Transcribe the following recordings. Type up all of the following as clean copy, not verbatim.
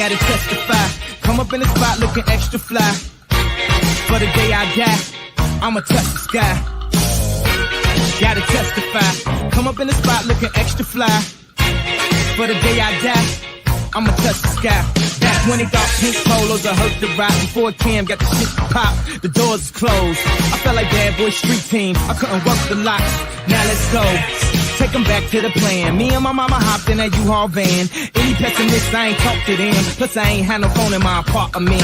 gotta testify. Come up in the spot looking extra fly. For the day I die, I'ma touch the sky. Gotta testify. Come up in the spot looking extra fly. For the day I die, I'ma touch the sky. Back when it got pink polos, I hurt the ride. Before Cam got the shit to pop, the doors is closed. I felt like bad boy street team. I couldn't work the locks. Now let's go. Take them back to the plan. Me and my mama hopped in that U-Haul van. Any pessimists, I ain't talk to them. Plus, I ain't had no phone in my apartment.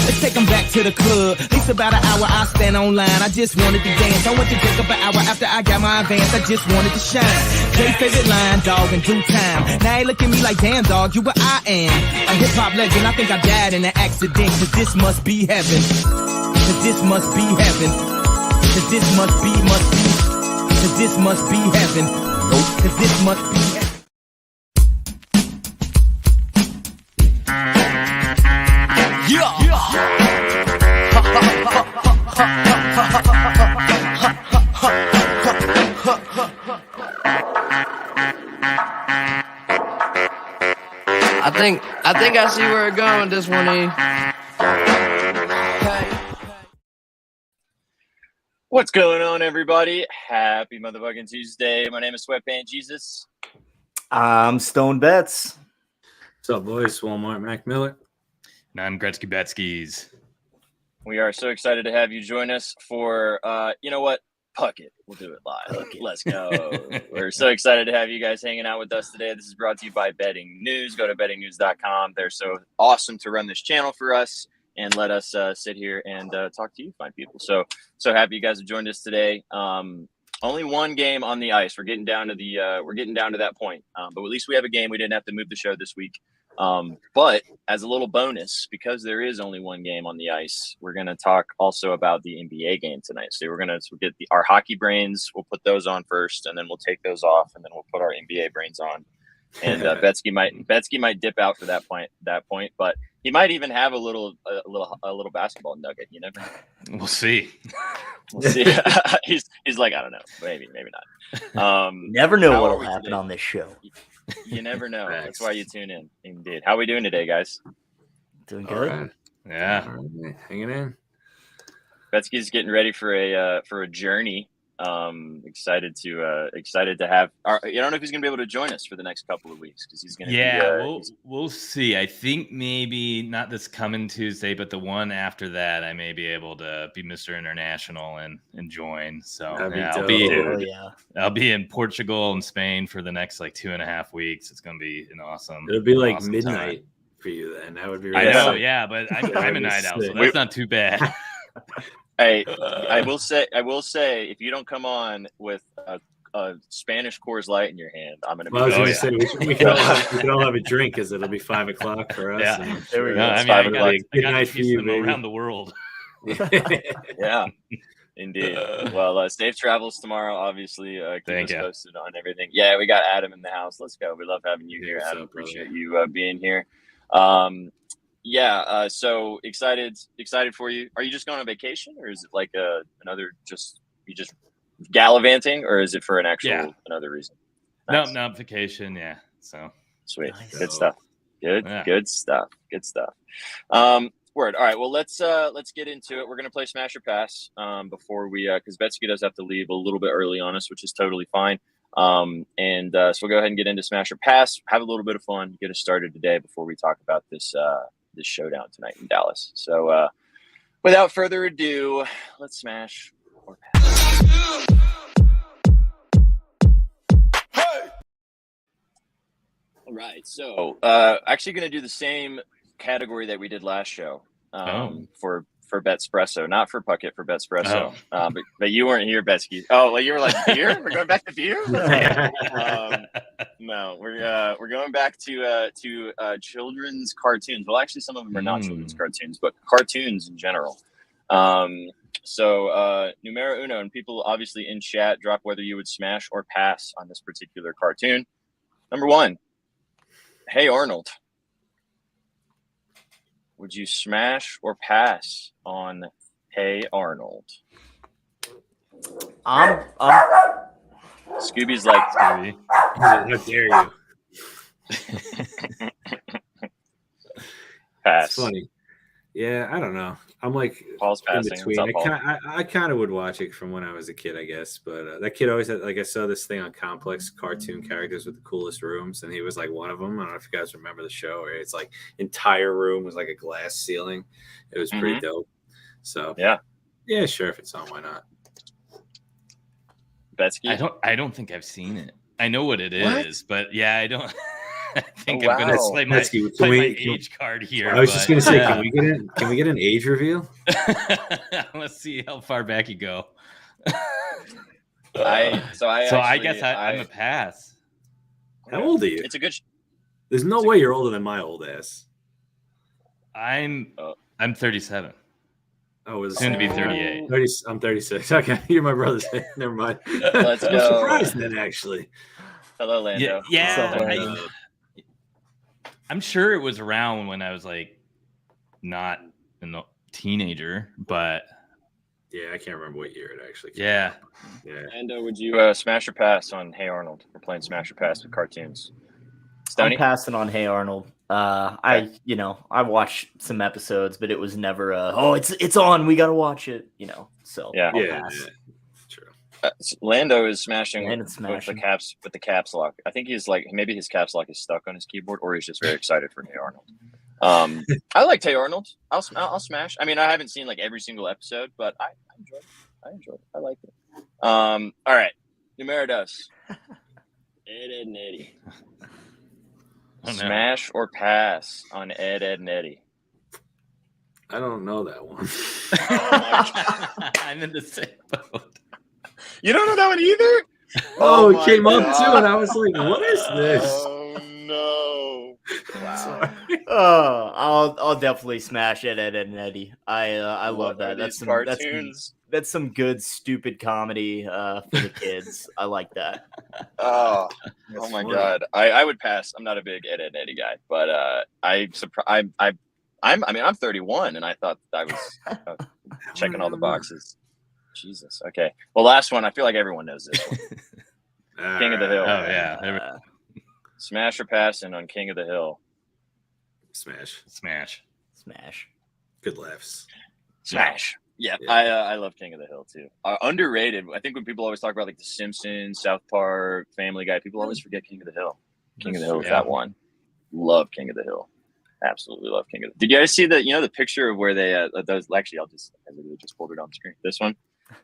Let's take them back to the club. At least about an hour, I stand online. I just wanted to dance. I went to drink up an hour after I got my advance. I just wanted to shine. Jay's favorite line, dog, in due time. Now he look at me like, damn, dog, you what I am. A hip-hop legend. I think I died in an accident. Cause this must be heaven. Cause this must be heaven. Cause this must be. Cause this must be heaven. Cause this must be heaven. I think I see where it's going with this one, E. What's going on, everybody? Happy motherfucking Tuesday. My name is Sweatband Jesus. I'm Stone Betts. What's up, boys? Walmart Mac Miller. And I'm Gretzky Betzky's. We are so excited to have you join us for, you know what? Fuck it. We'll do it live. Let's go. We're so excited to have you guys hanging out with us today. This is brought to you by Betting News. Go to bettingnews.com. They're so awesome to run this channel for us and let us sit here and talk to you fine people. So happy you guys have joined us today. Only one game on the ice. We're getting down to that point. But at least we have a game. We didn't have to move the show this week. But as a little bonus, because there is only one game on the ice, we're going to talk also about the NBA game tonight. So we're going to get our hockey brains. We'll put those on first, and then we'll take those off, and then we'll put our NBA brains on. And Betzky might dip out for that point, but he might even have a little basketball nugget. You never know. We'll see. We'll see. he's like, I don't know, maybe not. Never know what will happen on this show. You never know. That's why you tune in. Indeed. How are we doing today, guys? Doing good. Right. Yeah. Right. Hanging in. Betzky's getting ready for a journey. Excited to have. I don't know if he's gonna be able to join us for the next couple of weeks because he's gonna. Yeah, we'll see. I think maybe not this coming Tuesday, but the one after that, I may be able to be Mr. International and join. So I'll be in Portugal and Spain for the next like 2.5 weeks. It's gonna be an awesome. It'll be like awesome midnight time for you then. That would be. I Really know, sick. yeah, but I'm a night owl, so that's not too bad. Hey, I will say, if you don't come on with a Spanish Coors Light in your hand, I'm gonna. Well, I was going to say we can all have a drink because it'll be 5 o'clock for us. Yeah, and there we go. I got to see them around the world. Yeah, indeed. Well, safe travels tomorrow. Obviously, keep us posted on everything. Yeah, we got Adam in the house. Let's go. We love having you here, Adam. Appreciate you being here. Yeah, so excited for you. Are you just going on vacation, or is it like another you just gallivanting, or is it for another reason? Nice. No, vacation. Yeah, so sweet, Nice. Good stuff. Good stuff. Word. All right, well let's get into it. We're gonna play Smash or Pass before we because Betzky does have to leave a little bit early on us, which is totally fine. So we'll go ahead and get into Smash or Pass. Have a little bit of fun. Get us started today before we talk about this showdown tonight in Dallas. So without further ado, let's smash or pass. All right, so actually going to do the same category that we did last show for Betspresso, not for Puckett, for Betspresso. But you weren't here, Betzky. Oh, well, you were like, beer? We're going back to beer? No, we're going back to children's cartoons. Well, actually, some of them are not children's cartoons, but cartoons in general. So numero uno, and people obviously in chat drop whether you would smash or pass on this particular cartoon. Number one, Hey Arnold. Would you smash or pass on Hey Arnold? Scooby's like, Scooby. How dare you? Pass. It's funny. Yeah, I don't know. I'm like Paul's in passing. between. What's up, Paul? I kind of would watch it from when I was a kid, I guess. But that kid always had, like, I saw this thing on Complex, cartoon characters with the coolest rooms, and he was like one of them. I don't know if you guys remember the show, where it's like entire room was like a glass ceiling. It was pretty dope. So yeah, sure, if it's on, why not? Betzky? I don't think I've seen it. I know what it is, but yeah, I don't. I think Oh, I'm gonna wow. play my age card here. I was just gonna say, can we get an age reveal? Let's see how far back you go. I guess I'm a pass. How old are you? It's a good. There's no way you're older than my old ass. I'm 37. Oh, soon to be 38. 30, I'm 36. Okay, you're my brother's age. Never mind. Let's I'm go. surprised then, actually. Hello, Lando. Yeah. I'm sure it was around when I was like not a teenager, but yeah, I can't remember what year it actually came out. Yeah. Lando, would you smash or pass on Hey Arnold? We're playing smash or pass with cartoons. Stoney? I'm passing on Hey Arnold. I watched some episodes, but it was never it's on, we gotta watch it, So yeah, true. Lando is smashing with the caps lock. I think he's like, maybe his caps lock is stuck on his keyboard, or he's just very excited for Hey Arnold. I like Hey Arnold. I'll smash. I mean, I haven't seen like every single episode, but I enjoy it. I like it. All right, Numeridos. Ed and Eddie. Smash or pass on Ed and Eddie? I don't know that one. I'm in the same boat. You don't know that one either? Oh, it came up too, and I was like, "What is this?" Oh no! Wow. I'll definitely smash Ed and Eddie. I love that. That's some good stupid comedy for the kids. I like that. Oh my God! I would pass. I'm not a big Ed and Eddie guy, but I'm 31, and I thought I was checking all the boxes. Jesus. Okay. Well, last one. I feel like everyone knows this one. King of the Hill. Oh yeah. Smash or passing on King of the Hill? Smash. Good laughs. Smash. Yeah. I love King of the Hill too. Underrated. I think when people always talk about like The Simpsons, South Park, Family Guy, people always forget King of the Hill. King of the Hill is that one. Love King of the Hill. Absolutely love King of the Hill. Did you guys see the picture of where they those? Actually, I just pulled it on the screen. This one,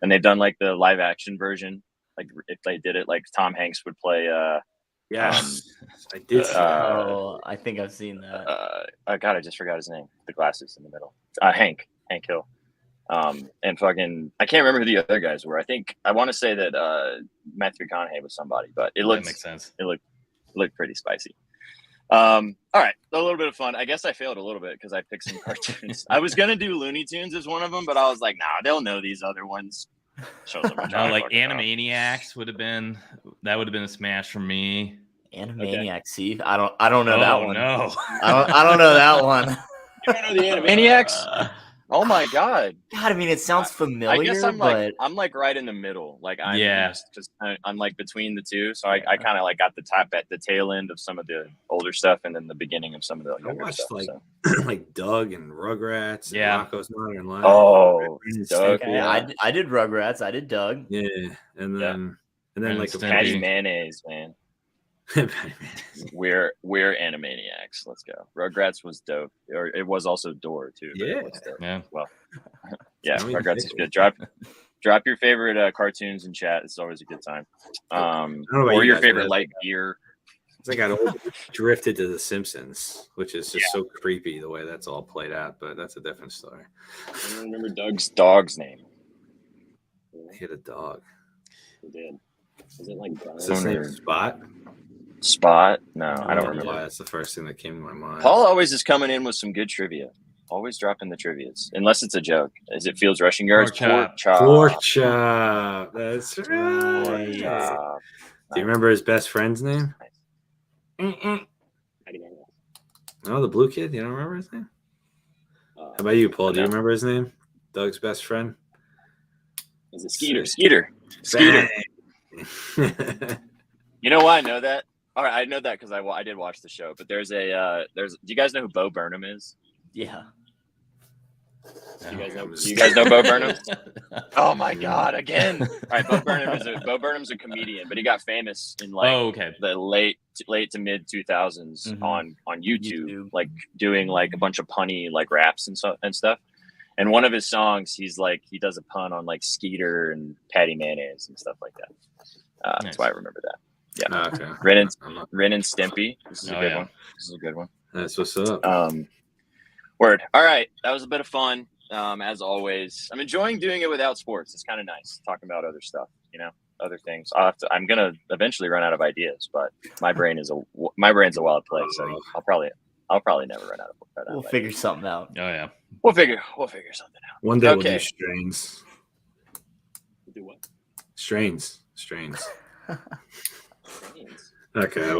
and they've done like the live action version. Like if they did it, like Tom Hanks would play. Yes, I did. I think I've seen that. God, I just forgot his name. The glasses in the middle. Hank Hill. And fucking, I can't remember who the other guys were. I want to say that Matthew McConaughey was somebody, but it looked, that makes sense. It looked pretty spicy. All right, a little bit of fun. I guess I failed a little bit because I picked some cartoons. I was gonna do Looney Tunes as one of them, but I was like, nah, they'll know these other ones. Like Animaniacs would have been a smash for me. Animaniacs. Okay. See, I don't know that one. No, I don't know that one. You don't know the Animaniacs? Oh my God! God, I mean, it sounds familiar. I guess I'm like right in the middle. Like I'm like between the two. So I kind of like got the top at the tail end of some of the older stuff, and then the beginning of some of the younger stuff. Like Doug and Rugrats. And Rocko's Modern Life. Oh, Doug. Yeah. I did Rugrats. I did Doug. Yeah, and then like a Patty Mayonnaise, man. We're Animaniacs. Let's go. Rugrats was dope, or it was also Door too. Yeah. Well, yeah. Rugrats is good. Drop your favorite cartoons in chat. It's always a good time. Or your favorite light beer. I got drifted to The Simpsons, which is just so creepy the way that's all played out. But that's a different story. I don't remember Doug's dog's name. He had a dog. He did. Is it like Is his name Spot? Spot? No, I don't remember. Yeah, that's the first thing that came to my mind. Paul always is coming in with some good trivia. Always dropping the trivias, unless it's a joke. As it Fields rushing yards, pork chop. That's right. Pork chop. Do you remember his best friend's name? No, the blue kid. You don't remember his name? How about you, Paul? Do you remember his name? Doug's best friend. Is it Skeeter? You know why I know that? All right, I know that because I did watch the show. But do you guys know who Bo Burnham is? Yeah. You guys know Bo Burnham? Oh my God! Again. All right, Bo Burnham's a comedian, but he got famous in the late to mid 2000s on YouTube, like doing like a bunch of punny like raps and stuff. And one of his songs, he does a pun on like Skeeter and Patty Mayonnaise and stuff like that. Nice. That's why I remember that. Yeah. Okay. Ren and Stimpy. This is a good one. This is a good one. That's what's up. Word. All right. That was a bit of fun. As always, I'm enjoying doing it without sports. It's kind of nice talking about other stuff, other things. I'm gonna eventually run out of ideas, but my brain's a wild place, so I'll probably never run out of. We'll figure something out. Oh yeah, we'll figure something out. One day we'll do strains. We'll do what? Strains. Okay,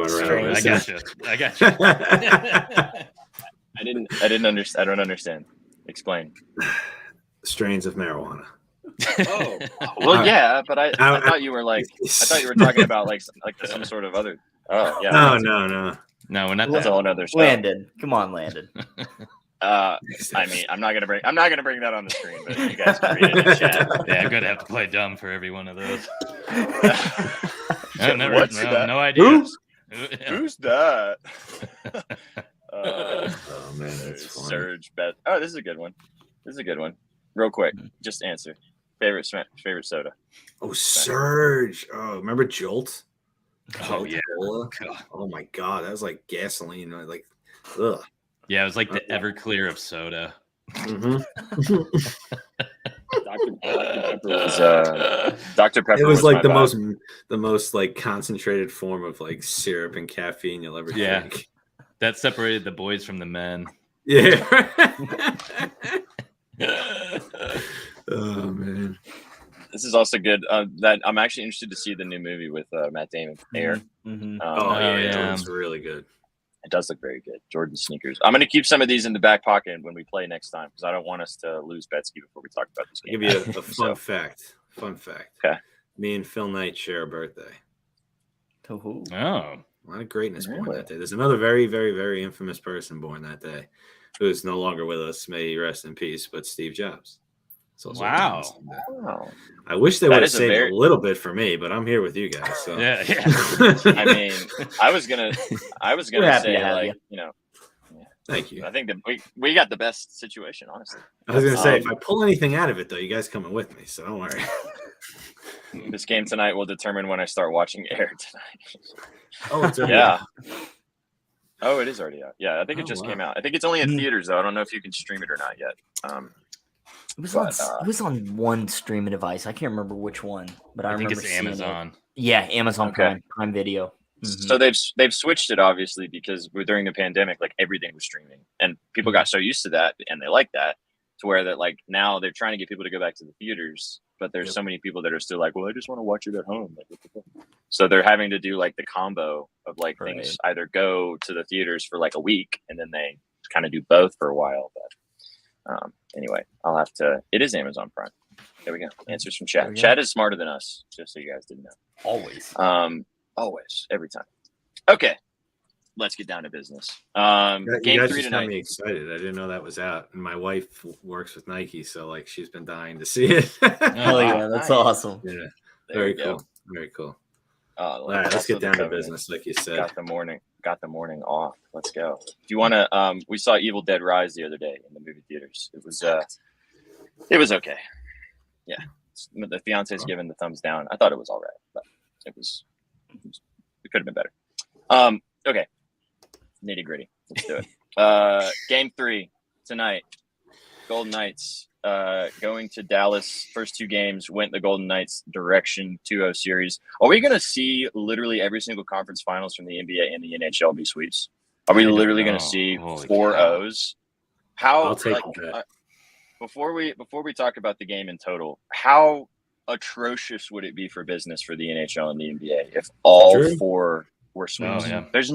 I got you. I didn't understand. I don't understand. Explain. Strains of marijuana. Oh, well, yeah, but I thought you were talking about like some sort of other. Oh, yeah. No, we're not. That's a whole other show. Landon, come on, Landon. I mean, I'm not gonna bring that on the screen, but you guys can read it in the chat. Yeah, I'm gonna have to play dumb for every one of those. No idea. Who's that? Oh man, that's funny. Surge bet. Oh, this is a good one. Real quick, just answer. Favorite soda. Oh, Surge. Oh, remember Jolt? Oh yeah. Oh my God, that was like gasoline. Like, ugh. Yeah, it was like the Everclear of soda. Dr. Pepper. It was like the most like concentrated form of like syrup and caffeine you'll ever drink. That separated the boys from the men. Yeah. Oh man. This is also good. That I'm actually interested to see the new movie with Matt Damon, Air. It's really good. It does look very good. Jordan sneakers. I'm going to keep some of these in the back pocket when we play next time because I don't want us to lose Betzky before we talk about this game. I'll give you a fun fact. Okay. Me and Phil Knight share a birthday. Oh. A lot of greatness born that day. There's another very, very, very infamous person born that day who is no longer with us. May he rest in peace, but Steve Jobs. Wow. I wish they would have saved a little bit for me, but I'm here with you guys. So. Yeah. I mean, I was gonna say like, Thank you. I think that we got the best situation, honestly. I was gonna say if I pull anything out of it though, you guys coming with me, so don't worry. This game tonight will determine when I start watching Air tonight. Oh, it's already out. Oh, it is already out. Yeah, I think it just came out. I think it's only in theaters though. I don't know if you can stream it or not yet. It was on one streaming device. I can't remember which one, but I remember think it's Amazon. Yeah, Amazon Prime Video. Mm-hmm. So they've switched it obviously because during the pandemic, like everything was streaming, and people got so used to that, and they like that to where that like now they're trying to get people to go back to the theaters, but there's so many people that are still like, well, I just want to watch it at home. Like, so they're having to do like the combo of like things either go to the theaters for like a week and then they kind of do both for a while, but. Anyway, I'll have to. It is Amazon Prime. There we go. Answers from chat. Chat is smarter than us, just so you guys didn't know. Always. Always. Every time. Okay. Let's get down to business. Game 3 tonight. Got me excited. I didn't know that was out. And my wife works with Nike, so like she's been dying to see it. Hell yeah, that's awesome. Yeah. Very cool. Very cool. All right, let's get down to business, like you said. Got the morning off. Let's go. Do you want to? We saw Evil Dead Rise the other day in the movie theaters. It was okay. Yeah, the fiance's giving the thumbs down. I thought it was all right, but it could have been better. Okay, nitty gritty. Let's do it. Game 3 tonight. Golden Knights going to Dallas. First 2 games went the Golden Knights direction. 2-0 series. Are we going to see literally every single conference finals from the NBA and the NHL be sweeps? Are we literally going to see 4-0s? I'll take that. Before we talk about the game in total, how atrocious would it be for business for the NHL and the NBA if all 4 were sweeps? Oh, yeah. There's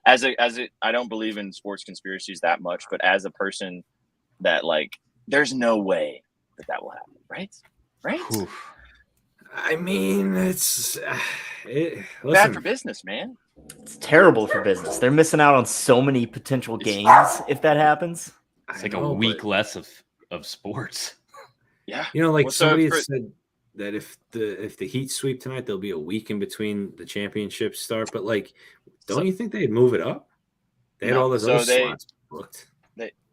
I don't believe in sports conspiracies that much, but as a person that like. There's no way that will happen, right? Oof. I mean, it's bad for business, man. It's terrible for business. They're missing out on so many potential games if that happens. It's like a week less of sports. Yeah. Like somebody had said that if the Heat sweep tonight, there'll be a week in between the championships start. But don't you think they'd move it up? They had all those other slots booked.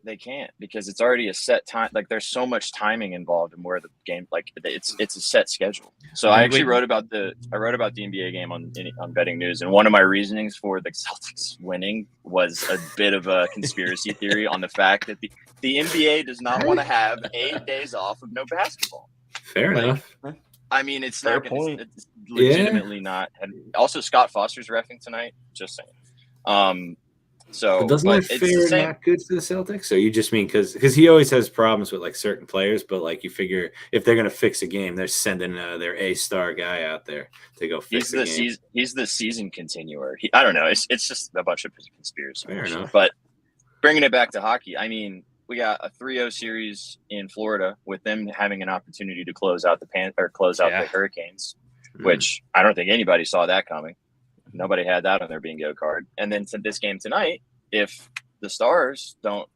They can't, because it's already a set time. Like, there's so much timing involved in where the game, like, it's a set schedule. So I actually wrote about the NBA game on Betting News, and one of my reasonings for the Celtics winning was a bit of a conspiracy theory on the fact that the NBA does not want to have 8 days off of no basketball. Fair enough. I mean, it's legitimately not. And also, Scott Foster's reffing tonight. Just saying. But doesn't that fare not good for the Celtics? Or you just mean because he always has problems with certain players, but you figure if they're going to fix a game, they're sending their A-star guy out there to go fix the game. He's the season continuer. I don't know. It's just a bunch of conspiracy. Fair enough. But bringing it back to hockey, I mean, we got a 3-0 series in Florida with them having an opportunity to close out the Hurricanes, which I don't think anybody saw that coming. Nobody had that on their bingo card. And then to this game tonight, if the Stars don't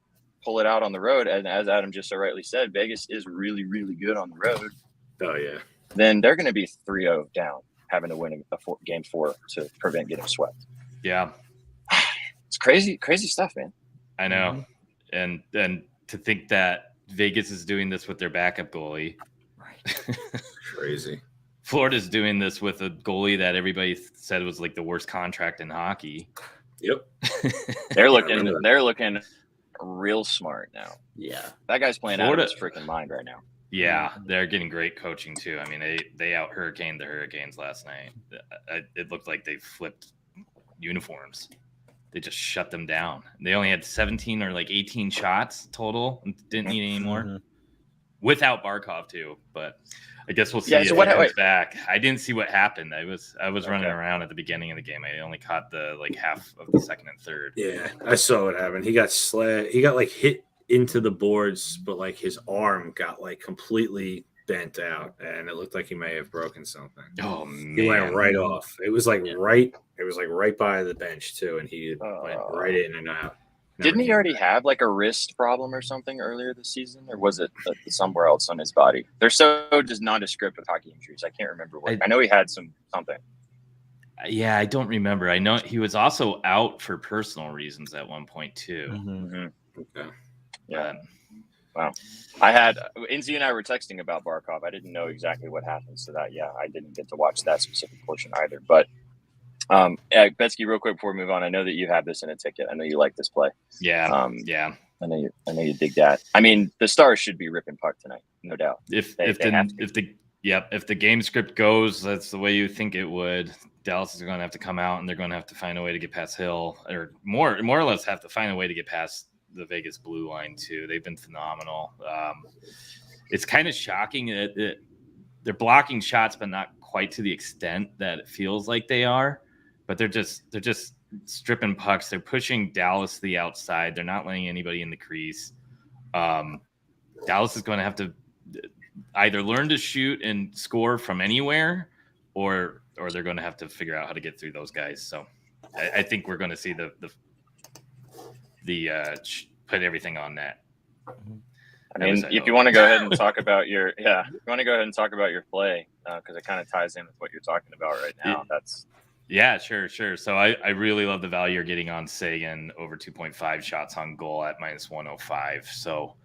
pull it out on the road, and as Adam just so rightly said, Vegas is really, really good on the road. Oh, yeah. Then they're going to be 3-0 down, having to win game 4 to prevent getting swept. Yeah. It's crazy stuff, man. I know. And to think that Vegas is doing this with their backup goalie. Right. Crazy. Florida's doing this with a goalie that everybody said was the worst contract in hockey. Yep. They're looking real smart now. Yeah. That guy's playing out of his freaking mind right now. Yeah, they're getting great coaching too. I mean, they out hurricaned the Hurricanes last night. It looked like they flipped uniforms. They just shut them down. They only had 17 or 18 shots total and didn't need any more. Without Barkov too, but I guess we'll see if he comes back. I didn't see what happened. I was running around at the beginning of the game. I only caught the half of the second and third. Yeah, I saw what happened. He got He got hit into the boards, but his arm got completely bent out, and it looked like he may have broken something. Oh man, he went right off. It was right. It was right by the bench too, and he went right in and out. Didn't he already have a wrist problem or something earlier this season, or was it somewhere else on his body? They're so just nondescript with hockey injuries. I can't remember what. I know he had something. Yeah, I don't remember. I know he was also out for personal reasons at one point too. Mm-hmm. Okay. Yeah. Wow. Inzi and I were texting about Barkov. I didn't know exactly what happened, so that I didn't get to watch that specific portion either. But Betzky, real quick before we move on, I know that you have this in a ticket. I know you like this play. Yeah. Yeah. I know you dig that. I mean, the Stars should be ripping puck tonight, no doubt. If the game script goes, that's the way you think it would. Dallas is going to have to come out and they're going to have to find a way to get past Hill, or more or less have to find a way to get past the Vegas blue line too. They've been phenomenal. It's kind of shocking that they're blocking shots, but not quite to the extent that it feels like they are. But they're just stripping pucks. They're pushing Dallas to the outside. They're not letting anybody in the crease. Dallas is going to have to either learn to shoot and score from anywhere, or they're going to have to figure out how to get through those guys. So I think we're going to see the put everything on net. I mean, if you want to go ahead and talk about your play, because it kind of ties in with what you're talking about right now. Sure. So I really love the value you're getting on Sagan over 2.5 shots on goal at -105. So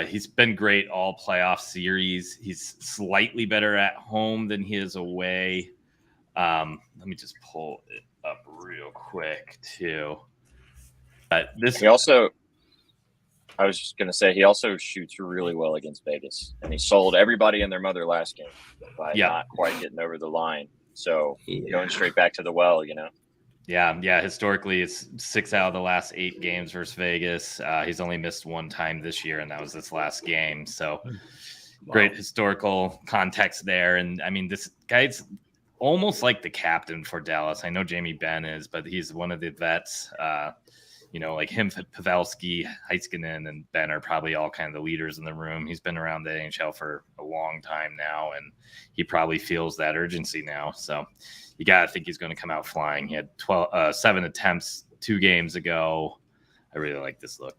he's been great all playoff series. He's slightly better at home than he is away. Let me just pull it up real quick too. I was just going to say, he also shoots really well against Vegas, and he sold everybody and their mother last game by not quite getting over the line. So going straight back to the well, Yeah. Historically, it's 6 out of the last 8 games versus Vegas. He's only missed one time this year, and that was this last game. So great historical context there. And I mean, this guy's almost like the captain for Dallas. I know Jamie Benn is, but he's one of the vets. Like him, Pavelski, Heiskanen, and Ben are probably all kind of the leaders in the room. He's been around the NHL for a long time now, and he probably feels that urgency now. So you got to think he's going to come out flying. He had 7 attempts 2 games ago. I really like this look.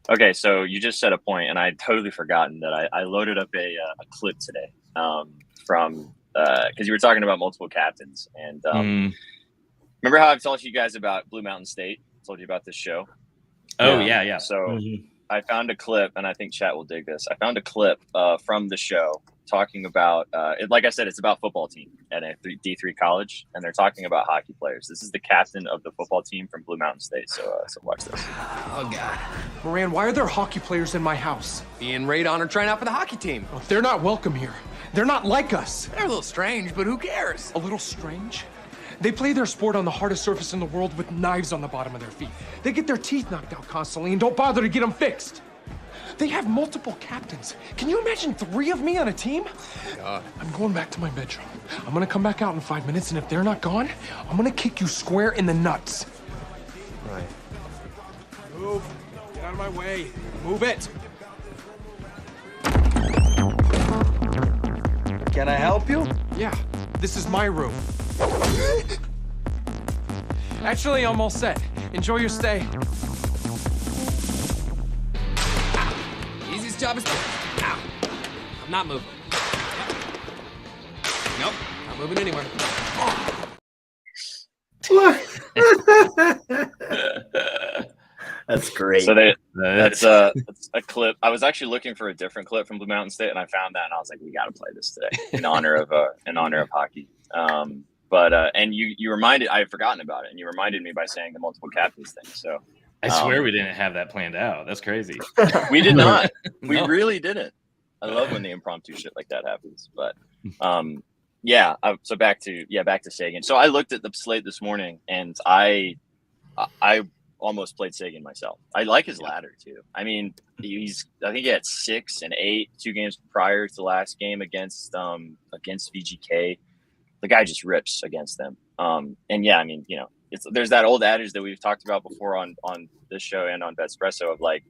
Okay, so you just said a point, and I totally forgotten that I loaded up a clip today from because you were talking about multiple captains, and remember how I've told you guys about Blue Mountain State? I told you about this show. Oh yeah. So I found a clip, and I think chat will dig this. I found a clip from the show talking about, like I said, it's about football team at a D3 college, and they're talking about hockey players. This is the captain of the football team from Blue Mountain State. So watch this. Oh, God. Moran, why are there hockey players in my house? Being radon or trying out for the hockey team. Well, they're not welcome here. They're not like us. They're a little strange, but who cares? A little strange? They play their sport on the hardest surface in the world with knives on the bottom of their feet. They get their teeth knocked out constantly and don't bother to get them fixed. They have multiple captains. Can you imagine 3 of me on a team? God. I'm going back to my bedroom. I'm gonna come back out in 5 minutes, and if they're not gone, I'm gonna kick you square in the nuts. Right. Move. Get out of my way. Move it. Can I help you? Yeah, this is my room. Actually, I'm all set. Enjoy your stay. Easiest job is... Ow. I'm not moving. Nope. Not moving anywhere. That's great. So that's a clip. I was actually looking for a different clip from Blue Mountain State, and I found that, and I was like, we got to play this today in honor of hockey. And you reminded, I had forgotten about it, and you reminded me by saying the multiple captains thing. So I swear we didn't have that planned out. That's crazy. We did not. We No. really didn't. I love when the impromptu shit like that happens. But so back to Sagan. So I looked at the slate this morning, and I almost played Sagan myself. I like his ladder too. I mean, I think he had 6 and 8 2 games prior to the last game against VGK. The guy just rips against them. And yeah, I mean, there's that old adage that we've talked about before on this show and on Betspresso of like,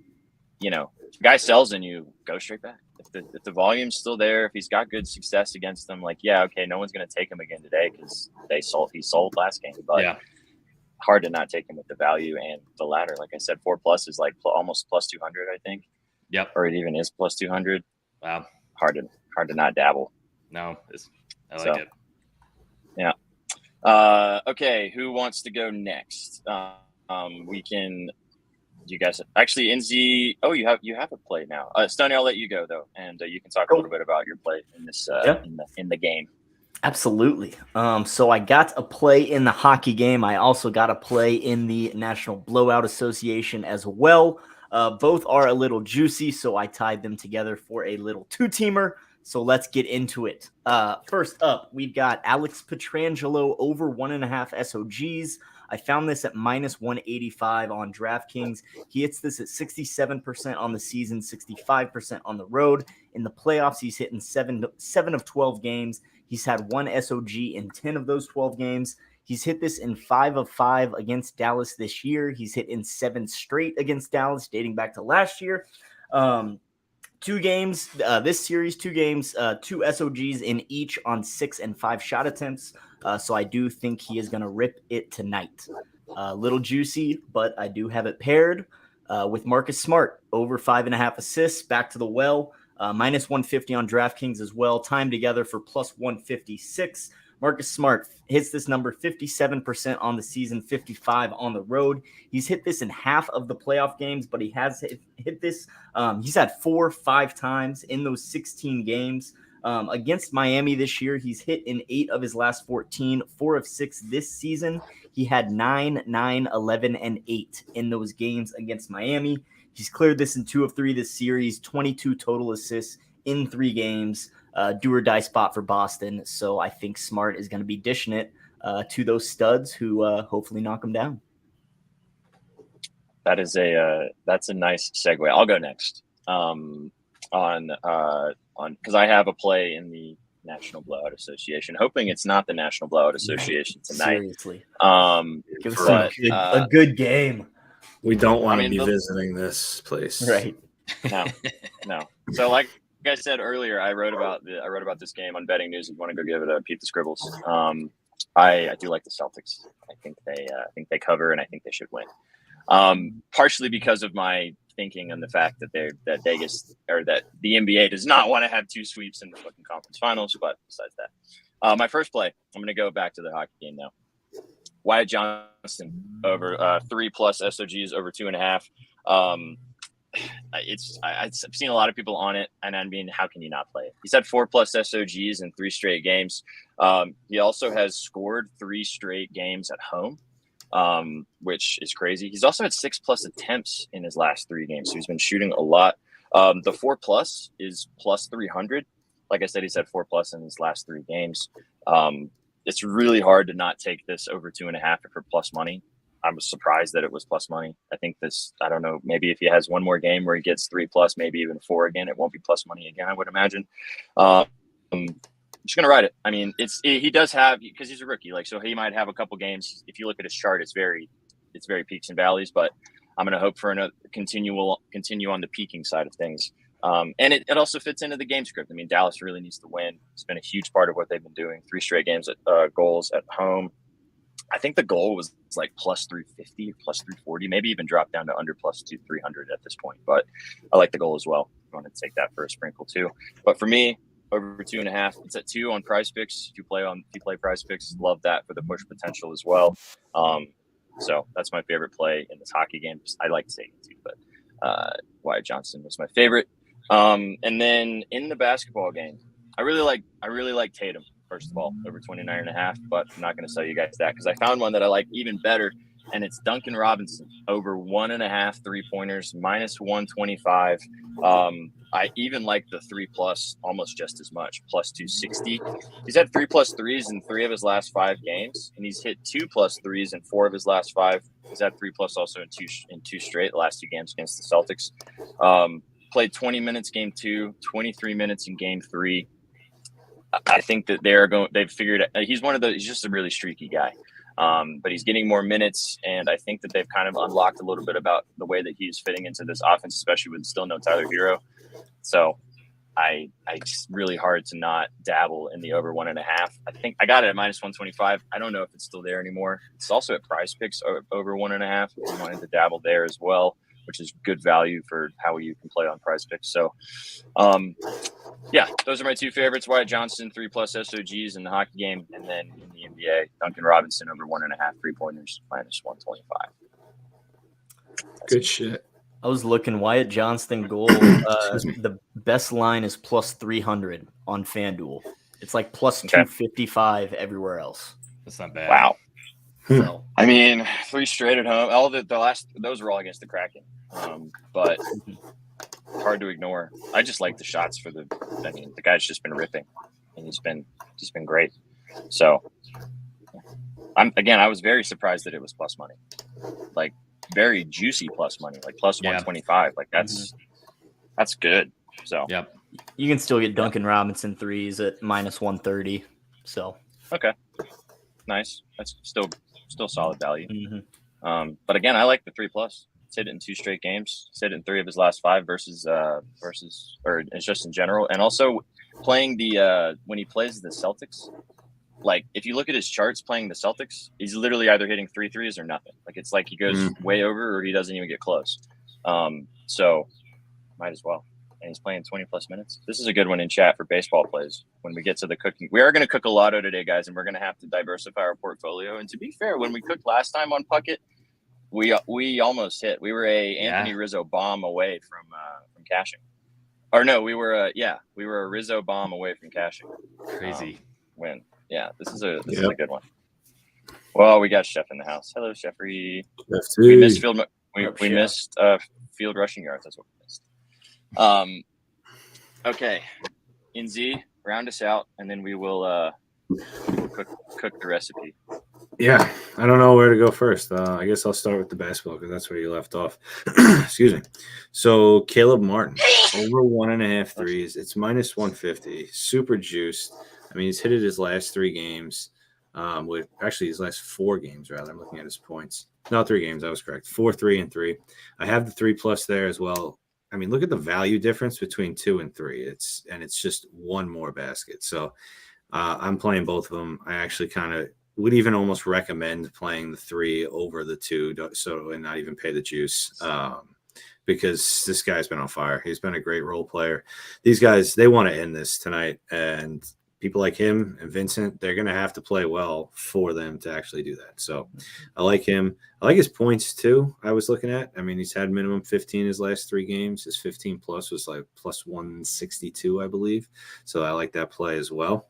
if a guy sells in you, go straight back. If the volume's still there, if he's got good success against them, like, yeah, okay, no one's going to take him again today because he sold last game. But Yeah. hard to not take him with the value and the ladder. Like I said, 4+ is like almost plus 200, I think. Yep. Or it even is plus 200. Wow. Hard to not dabble. No, I like it. Yeah. Okay. Who wants to go next? We can. You guys actually NZ. Oh, you have a play now. Stoney, I'll let you go though, and you can talk a little bit about your play in this in the game. Absolutely. So I got a play in the hockey game. I also got a play in the National Blowout Association as well. Both are a little juicy, so I tied them together for a little 2-teamer. So let's get into it. First up, we've got Alex Pietrangelo over 1.5 SOGs. I found this at -185 on DraftKings. He hits this at 67% on the season, 65% on the road. In the playoffs, he's hitting 7 of 12 games. He's had 1 SOG in 10 of those 12 games. He's hit this in 5 of 5 against Dallas this year. He's hit in 7 straight against Dallas, dating back to last year. 2 games, this series, 2 games, 2 SOGs in each on 6 and 5 shot attempts. So I do think he is going to rip it tonight. Little juicy, but I do have it paired with Marcus Smart over 5.5 assists, back to the well, -150 on DraftKings as well. Time together for +156. Marcus Smart hits this number 57% on the season, 55 on the road. He's hit this in half of the playoff games, but he has hit this. He's had 5 times in those 16 games. Against Miami this year, he's hit in 8 of his last 14, 4 of 6 this season. He had 9, 9, 11, and 8 in those games against Miami. He's cleared this in 2 of 3 this series, 22 total assists in 3 games. Do or die spot for Boston. So I think Smart is going to be dishing it to those studs who hopefully knock him down. That's a nice segue. I'll go next on because I have a play in the National Blowout Association, hoping it's not the National Blowout Association tonight. Seriously. Give us a good game. We don't want to be visiting this place. Right. No. So like I said earlier, I wrote about this game on Betting News. If you want to go give it a peep, the scribbles. I do like the Celtics. I think they cover, and I think they should win. Partially because of my thinking on the fact that Vegas or that the NBA does not want to have 2 sweeps in the fucking conference finals. But besides that, my first play, I'm going to go back to the hockey game now. Wyatt Johnston over 3+ SOGs over 2.5. I've seen a lot of people on it, and I mean, how can you not play it? He's had 4+ SOGs in 3 straight games. He also has scored 3 straight games at home, which is crazy. He's also had 6+ attempts in his last 3 games, so he's been shooting a lot. The 4+ is +300. Like I said, he's had 4+ in his last 3 games. It's really hard to not take this over 2.5 for plus money. I was surprised that it was plus money. I think this, I don't know, maybe if he has one more game where he gets 3+, maybe even 4 again, it won't be plus money again, I would imagine. I'm just going to ride it. I mean, he does have, because he's a rookie, like, so he might have a couple games. If you look at his chart, it's very peaks and valleys, but I'm going to hope for another continue on the peaking side of things. And it also fits into the game script. I mean, Dallas really needs to win. It's been a huge part of what they've been doing. 3 straight games at goals at home. I think the goal was like +350 or +340, maybe even dropped down to under +300 at this point. But I like the goal as well. I want to take that for a sprinkle too. But for me, over 2.5, it's at 2 on Prize Picks. If you play Prize Picks, love that for the push potential as well. So that's my favorite play in this hockey game. I like Sagan too, but Wyatt Johnston was my favorite. And then in the basketball game, I really like Tatum. First of all, over 29.5, but I'm not going to tell you guys that because I found one that I like even better, and it's Duncan Robinson over 1.5 3-pointers, -125. I even like the 3+ almost just as much, +260. He's had 3+ threes in 3 of his last 5 games, and he's hit 2+ threes in 4 of his last 5. He's had 3+ also in two straight, the last 2 games against the Celtics. Played 20 minutes game 2, 23 minutes in game 3. I think that they've figured he's just a really streaky guy. But he's getting more minutes, and I think that they've kind of unlocked a little bit about the way that he's fitting into this offense, especially with still no Tyler Hero. So it's really hard to not dabble in the over 1.5. I think I got it at -125. I don't know if it's still there anymore. It's also at Prize Picks over 1.5. If you wanted to dabble there as well, which is good value for how you can play on Prize Picks. So, yeah, those are my 2 favorites. Wyatt Johnston, 3+ SOGs in the hockey game. And then in the NBA, Duncan Robinson over 1.5 3-pointers, -125. Good shit. I was looking Wyatt Johnston goal. The best line is +300 on FanDuel. It's like +255 everywhere else. That's not bad. Wow. So, I mean, 3 straight at home. All the last, those were all against the Kraken. But hard to ignore. I just like the shots for the guy's just been ripping, and he's been great. So I was very surprised that it was plus money, like very juicy plus money, like +125. Like that's good. So yep, you can still get Duncan Robinson threes at -130. So okay, nice. That's still solid value. Mm-hmm. But again, I like the 3+. He's hit it in 2 straight games. He's hit it in 3 of his last 5 versus or it's just in general. And also playing when he plays the Celtics, like if you look at his charts playing the Celtics, he's literally either hitting 3 threes or nothing. Like it's like he goes way over or he doesn't even get close. So might as well. And he's playing 20+ minutes. This is a good one in chat for baseball plays. When we get to the cooking, we are going to cook a lotto today, guys, and we're going to have to diversify our portfolio. And to be fair, when we cooked last time on Puckett, we almost hit. We were a Anthony Rizzo bomb away from cashing. Or no, we were a Rizzo bomb away from cashing. Crazy win. Yeah, this is a good one. Well, we got Chef in the house. Hello, Jeffrey. We missed field. We missed field rushing yards. That's what we missed. Okay, in Z, round us out, and then we will cook the recipe. Yeah, I don't know where to go first. I guess I'll start with the basketball because that's where you left off. Excuse me. So Caleb Martin over 1.5 threes. It's -150. Super juiced. I mean, he's hit it his last 3 games. With actually his last 4 games rather. I'm looking at his points. No, 3 games. I was correct. 4, 3, and 3. I have the 3+ there as well. I mean, look at the value difference between 2 and 3. It's just one more basket. So I'm playing both of them. I actually kind of would even almost recommend playing the 3 over the 2, so and not even pay the juice because this guy's been on fire. He's been a great role player. These guys, they want to end this tonight, and people like him and Vincent, they're going to have to play well for them to actually do that. So I like him. I like his points too. I was looking at, I mean, he's had minimum 15 his last 3 games. His 15 plus was like plus 162, I believe. So I like that play as well.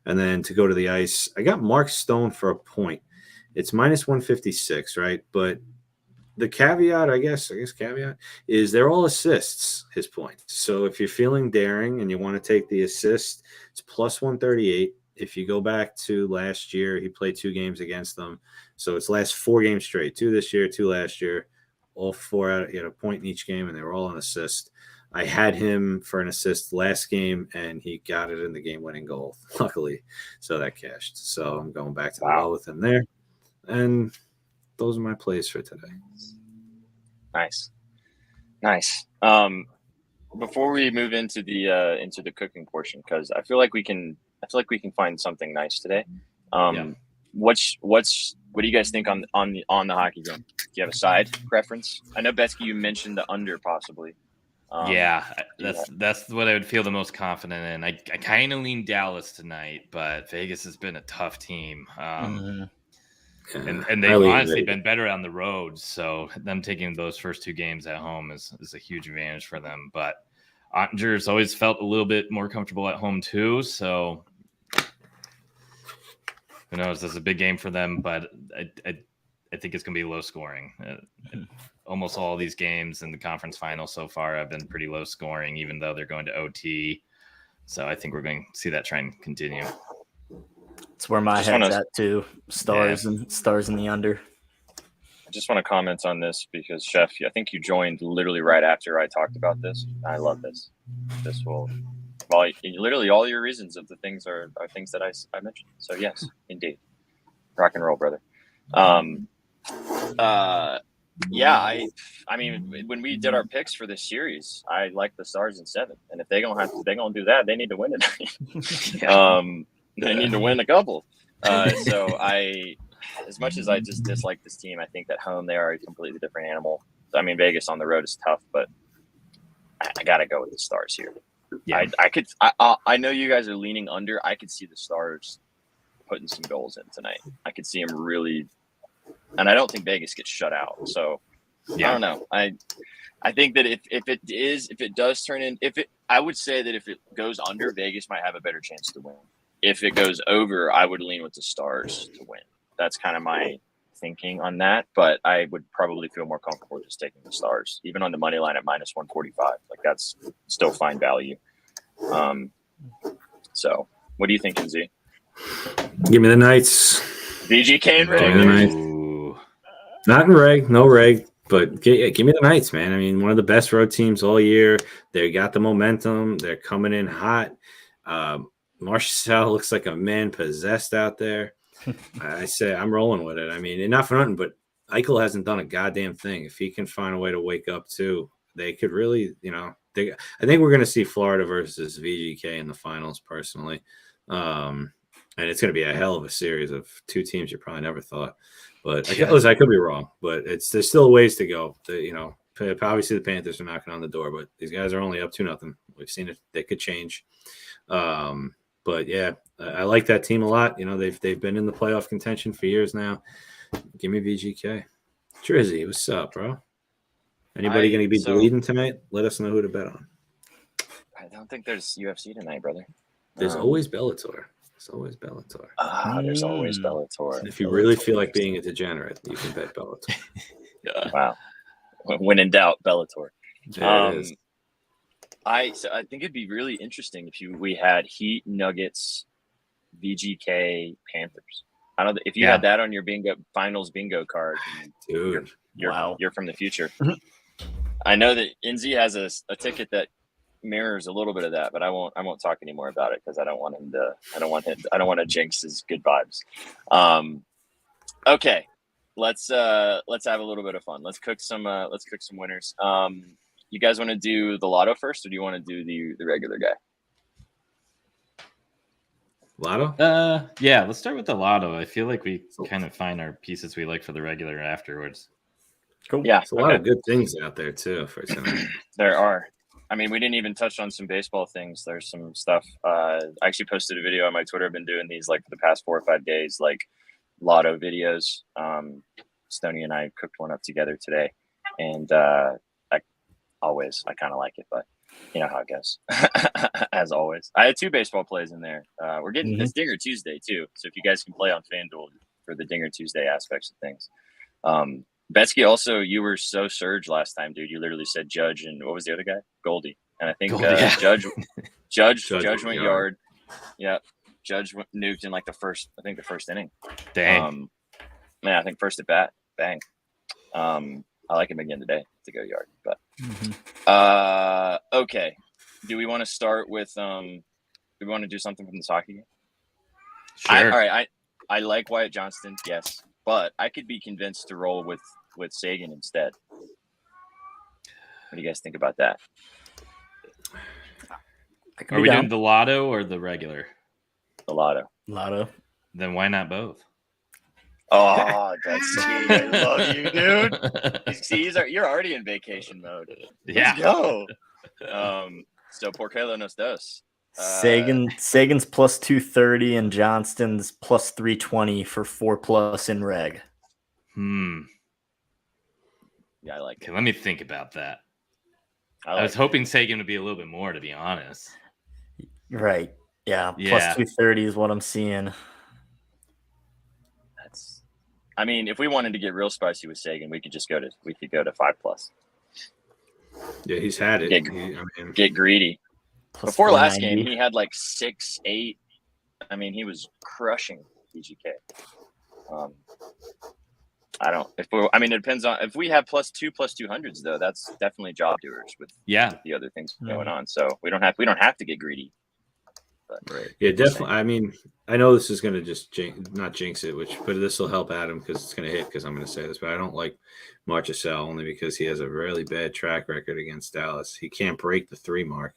And then to go to the ice, I got Mark Stone for a point. It's minus 156, right? But the caveat, I guess caveat is they're all assists, his points. So if you're feeling daring and you want to take the assist, it's plus 138. If you go back to last year, he played 2 games against them. So it's last 4 games straight, 2 this year, 2 last year, all 4 out. He had a point in each game, and they were all an assist. I had him for an assist last game, and he got it in the game-winning goal, luckily. So that cashed. So I'm going back to the well with him there. And those are my plays for today. Nice. Before we move into the cooking portion, because I feel like we can find something nice today. What do you guys think on the hockey game? Do you have a side preference? I know Betzky, you mentioned the under possibly. That's what I would feel the most confident in. I kind of lean Dallas tonight, but Vegas has been a tough team. And they've honestly been better on the road, so them taking those first 2 games at home is a huge advantage for them. But Ottinger's always felt a little bit more comfortable at home too, so who knows? That's a big game for them, but I think it's going to be low scoring. Almost all these games in the conference final so far have been pretty low scoring, even though they're going to OT. So I think we're going to see that trend continue. It's where my head's at too. Stars and the under. I just want to comment on this because, Chef, I think you joined literally right after I talked about this. I love this. This will, literally all your reasons of the things are things that I mentioned. So yes, indeed, rock and roll, brother. I mean, when we did our picks for this series, I like the Stars in 7, and if they're gonna do that, they need to win it. They need to win a couple. So as much as I just dislike this team, I think at home they are a completely different animal. I mean, Vegas on the road is tough, but I got to go with the Stars here. Yeah. I know you guys are leaning under. I could see the Stars putting some goals in tonight. I could see them really, and I don't think Vegas gets shut out. So I don't know. I think that I would say that if it goes under, Vegas might have a better chance to win. If it goes over, I would lean with the Stars to win. That's kind of my thinking on that, but I would probably feel more comfortable just taking the Stars, even on the money line at minus 145. Like that's still fine value. So what do you think, NZ? Give me the Knights. VGK and Reg. Not in Reg, no Reg, but give me the Knights, man. I mean, one of the best road teams all year. They got the momentum. They're coming in hot. Marchessault looks like a man possessed out there. I say I'm rolling with it. I mean, and not for nothing, but Eichel hasn't done a goddamn thing. If he can find a way to wake up too, they could really, I think we're going to see Florida versus VGK in the finals personally. And it's going to be a hell of a series of 2 teams you probably never thought. But I could be wrong, but there's still ways to go. Obviously the Panthers are knocking on the door, but these guys are only up 2-0. We've seen it; they could change. But yeah, I like that team a lot. They've been in the playoff contention for years now. Give me VGK. Drizzy, what's up, bro? Anybody going to be bleeding tonight? Let us know who to bet on. I don't think there's UFC tonight, brother. There's always Bellator. There's always Bellator. There's always Bellator. And if you really feel like being a degenerate, you can bet Bellator. Wow. When in doubt, Bellator. It is. I think it'd be really interesting if we had Heat, Nuggets, VGK, Panthers. I don't know if you had that on your finals bingo card. Dude, you're from the future. I know that NZ has a ticket that mirrors a little bit of that, but I won't talk anymore about it because I don't want to jinx his good vibes. Okay, let's have a little bit of fun. Let's cook some winners. You guys want to do the lotto first, or do you want to do the regular guy? Lotto? Yeah, let's start with the lotto. I feel like we kind of find our pieces we like for the regular afterwards. Cool. Yeah, There's a lot of good things out there too for tonight. There are. I mean, we didn't even touch on some baseball things. There's some stuff. I actually posted a video on my Twitter. I've been doing these like for the past 4 or 5 days, like lotto videos. Stoney and I cooked one up together today, and I kind of like it, but you know how it goes. As always, I had 2 baseball plays in there. We're getting this Dinger Tuesday too, so if you guys can play on FanDuel for the Dinger Tuesday aspects of things. Betzky, also, you were so surge last time, dude. You literally said Judge and what was the other guy? Goldie. And I think Judge went yard. Yeah, Judge nuked in like the first inning. Dang. I think first at bat, bang. I like him again today to go yard. But okay. Do we want to start with do we want to do something from this hockey game? Sure. All right. I like Wyatt Johnston, yes, but I could be convinced to roll with Sagan instead. What do you guys think about that? Are we doing the lotto or the regular? The lotto. Then why not both? Oh, that's sweet. I love you, dude. See, you're already in vacation mode. Yeah. Let's go. So por qué lo nos dos? Sagan's plus 230 and Johnston's plus 320 for 4+ in reg. Yeah, I like it. Okay, let me think about that. I was it. hoping Sagan would be a little bit more, to be honest. Right. Yeah. Plus 230 is what I'm seeing. I mean, if we wanted to get real spicy with Sagan, we could go to 5+. Yeah, he's had it. Get greedy. Plus Before last 490. game, he had like 6, 8. I mean, he was crushing BGK. It depends on if we have +2, +200s though. That's definitely job doers with the other things going on. So we don't have to get greedy. But, yeah, definitely. I mean, I know this is going to just not jinx it, but this will help Adam because it's going to hit. Because I'm going to say this, but I don't like Marchessault only because he has a really bad track record against Dallas. He can't break the 3 mark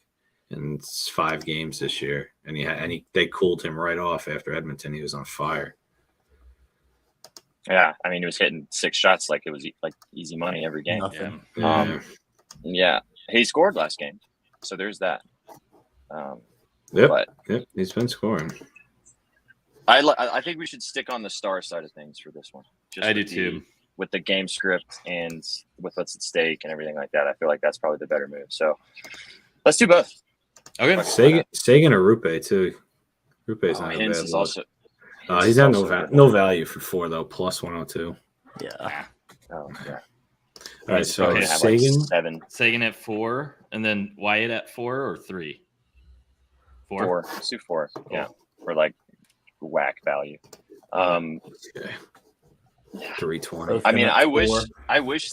in 5 games this year, and they cooled him right off after Edmonton. He was on fire. Yeah, I mean, he was hitting 6 shots like it was like easy money every game. Nothing. Yeah, he scored last game, so there's that. Yep, he's been scoring. I think we should stick on the star side of things for this one. I do too. With the game script and with what's at stake and everything like that, I feel like that's probably the better move. So let's do both. Okay. Sagan or Rupe too. Rupe's not Hintz bad. is also. He's got no value for 4 though. Plus 102. Yeah. Oh yeah. All right, so Sagan, Sagan, 7. Sagan at 4, and then Wyatt at 4 or 3. 4. Let's do 4. Cool. Yeah, for like whack value. 320. I mean, I wish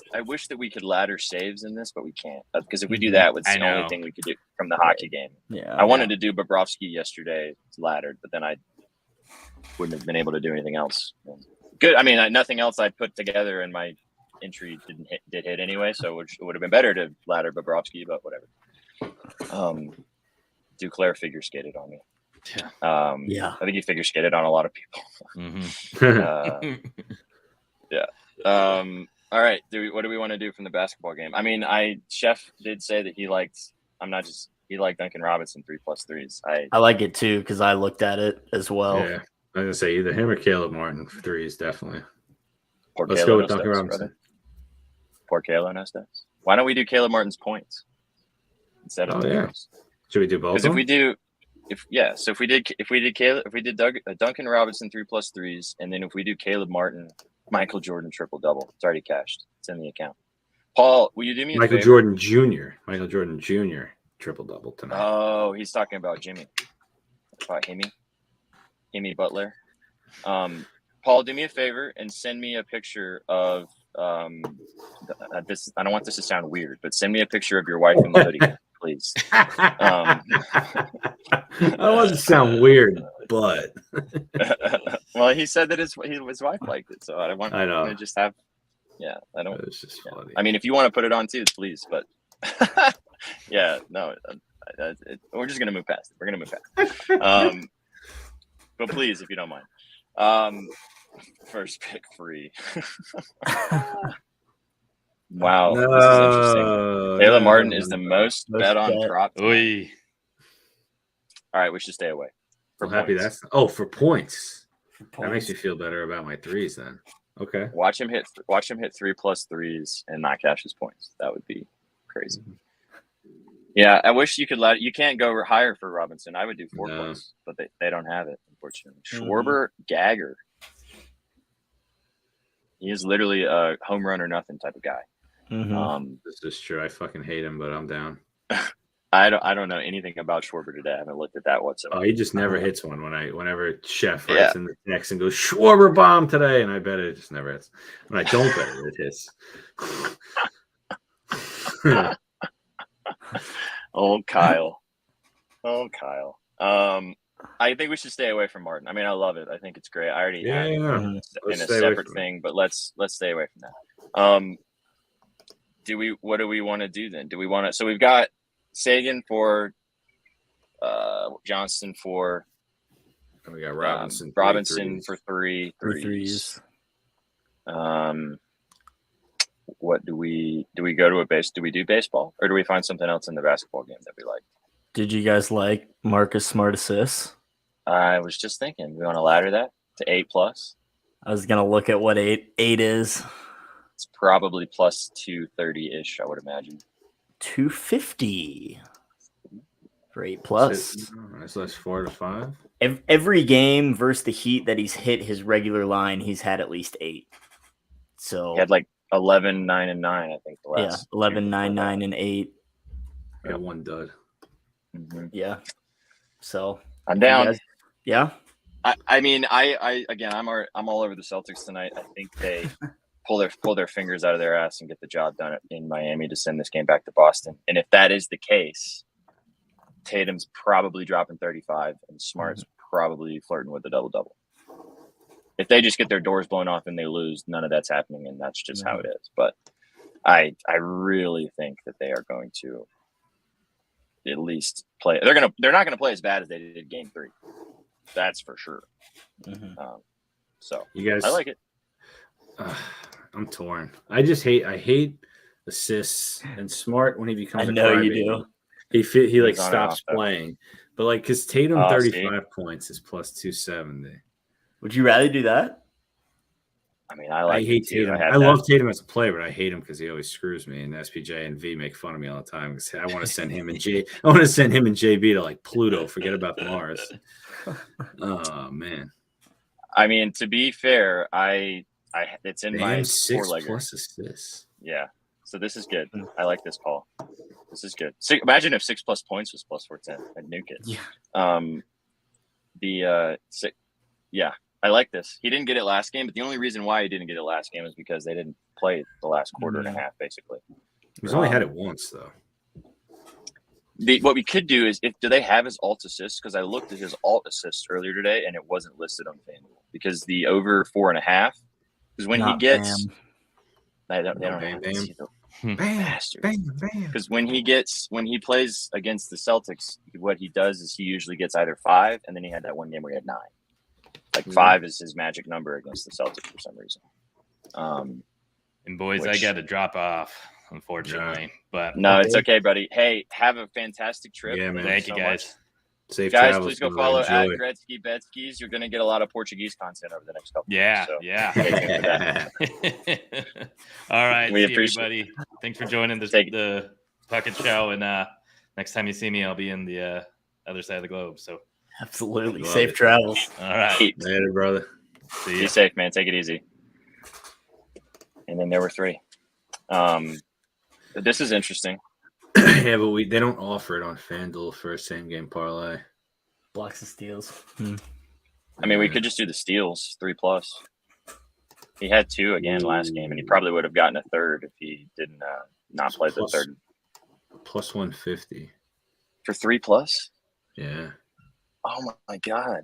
that we could ladder saves in this, but we can't because if we do that, it's the only thing we could do from the hockey game. Yeah. I wanted to do Bobrovsky yesterday, laddered, but then I wouldn't have been able to do anything else. Good. I mean, nothing else I put together in my entry did hit anyway, so it would have been better to ladder Bobrovsky, but whatever. Duclair figure skated on me. Yeah. I think he figure skated on a lot of people. Yeah. All right. What do we want to do from the basketball game? I mean, Chef did say that he liked Duncan Robinson 3+3s. I like it too because I looked at it as well. Yeah, I was gonna say either him or Caleb Martin for 3s definitely. Let's go with Duncan Robinson. Poor Caleb Nestes. Why don't we do Caleb Martin's points instead of those? Should we do both? Because if we did Duncan Robinson 3+3s, and then if we do Caleb Martin, Michael Jordan triple-double. It's already cashed. It's in the account. Paul, will you do me a favor? Michael Jordan Jr. triple-double tonight. Oh, he's talking about Jimmy. About Himmy Butler. Paul, do me a favor and send me a picture of this. I don't want this to sound weird, but send me a picture of your wife in the hoodie, please. I don't want it to sound weird, but well, he said that his wife liked it, so I know. To just have. Yeah, I don't. It's just funny. I mean, if you want to put it on too, please. But yeah, no, we're just gonna move past it. We're gonna move past it. But please, if you don't mind. First pick free. Wow, this is interesting. Taylor Martin is the most bet on prop. Oy. All right, we should stay away. I'm happy that's for points. That makes me feel better about my threes then. Okay. Watch him hit 3+ threes and not cash his points. That would be crazy. Yeah, I wish you could you can't go higher for Robinson. I would do 4 points, but they don't have it, unfortunately. Schwarber, Gagger. He is literally a home run or nothing type of guy. This is true. I fucking hate him, but I'm down. I don't know anything about Schwarber today. I haven't looked at that whatsoever. Oh, he just never hits one whenever Chef writes in the text and goes Schwarber bomb today, and I bet it just never hits. When I don't bet it hits. Oh, Kyle. I think we should stay away from Martin. I mean, I love it. I think it's great. I already had it in a separate thing, but let's stay away from that. What do we want to do then? Do we want to? So we've got Sagan for Johnston for. And we got Robinson. Robinson for three threes. What do we go to do we do baseball, or do we find something else in the basketball game that we like? Did you guys like Marcus Smart assists? I was just thinking, we want to ladder that to 8+. I was gonna look at what eight is. It's probably plus 230-ish, I would imagine. 250 for 8+. So that's 4 to 5. Every game versus the Heat that he's hit his regular line, he's had at least 8. So he had like 11, 9, and 9, I think. The last 11, 9, 9, and 8. I got 1 dud. Yeah. So I'm down. Yeah. I mean, again, I'm all over the Celtics tonight. I think they pull their fingers out of their ass and get the job done in Miami to send this game back to Boston. And if that is the case, Tatum's probably dropping 35 and Smart's probably flirting with a double-double. If they just get their doors blown off and they lose, none of that's happening, and that's just how it is. But I really think that they are going to at least play. They're not gonna play as bad as they did Game 3. That's for sure. So you guys, I like it. I'm torn. I hate assists and Smart when he becomes. I know you do. He like stops playing, but like because Tatum 35 points is plus 270. Would you rather do that? I mean, I hate Tatum. I love Tatum as a player, but I hate him because he always screws me. And SPJ and V make fun of me all the time because I want to send him and JB to like Pluto. Forget about Mars. Oh man. I mean, to be fair, it's in my 6 4-legger. plus assists. Yeah. So this is good. I like this, Paul. This is good. Imagine if 6+ points was plus 410. I'd nuke it. Yeah. Yeah. I like this. He didn't get it last game, but the only reason why he didn't get it last game is because they didn't play the last quarter and a half, basically. He's only had it once, though. What we could do is, do they have his alt assists? Because I looked at his alt assists earlier today, and it wasn't listed on FanDuel because the over 4.5. Because when he gets, they don't have to see the bastards. Because when he plays against the Celtics, what he does is he usually gets either 5, and then he had that one game where he had 9. Like 5 is his magic number against the Celtics for some reason. And boys, I got to drop off, unfortunately. But no, it's okay, buddy. Hey, have a fantastic trip. Yeah, man. Thank you, guys. Safe guys, travels. please go follow at Gretzky Betzky's. You're going to get a lot of Portuguese content over the next couple. Yeah, weeks, so yeah. All right, we see everybody. Thanks for joining the Puckett Show. And next time you see me, I'll be in the other side of the globe. So absolutely safe travels. All right, later, brother. See you. Be safe, man. Take it easy. And then there were 3. This is interesting. Yeah, but they don't offer it on FanDuel for a same game parlay. Blocks and steals. I mean, we could just do the steals 3+. He had 2 again last game, and he probably would have gotten a third if he didn't not play the third. Plus 150 for 3+. Yeah. Oh my God.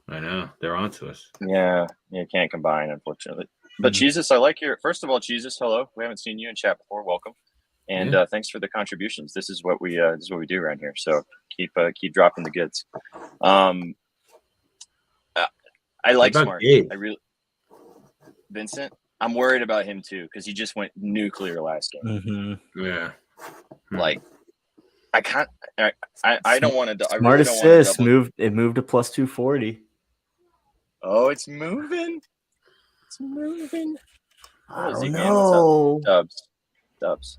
I know they're onto us. Yeah, you can't combine, unfortunately. But Jesus, I like your. First of all, Jesus, hello. We haven't seen you in chat before. Welcome. And thanks for the contributions. This is what we do around here. So keep dropping the goods. I like Smart. I really, Vincent. I'm worried about him too because he just went nuclear last game. Mm-hmm. Yeah. Like, I can't. I don't want to. Smart really assist moved. It moved to plus 240. Oh, it's moving. It's moving. I don't know. Dubs.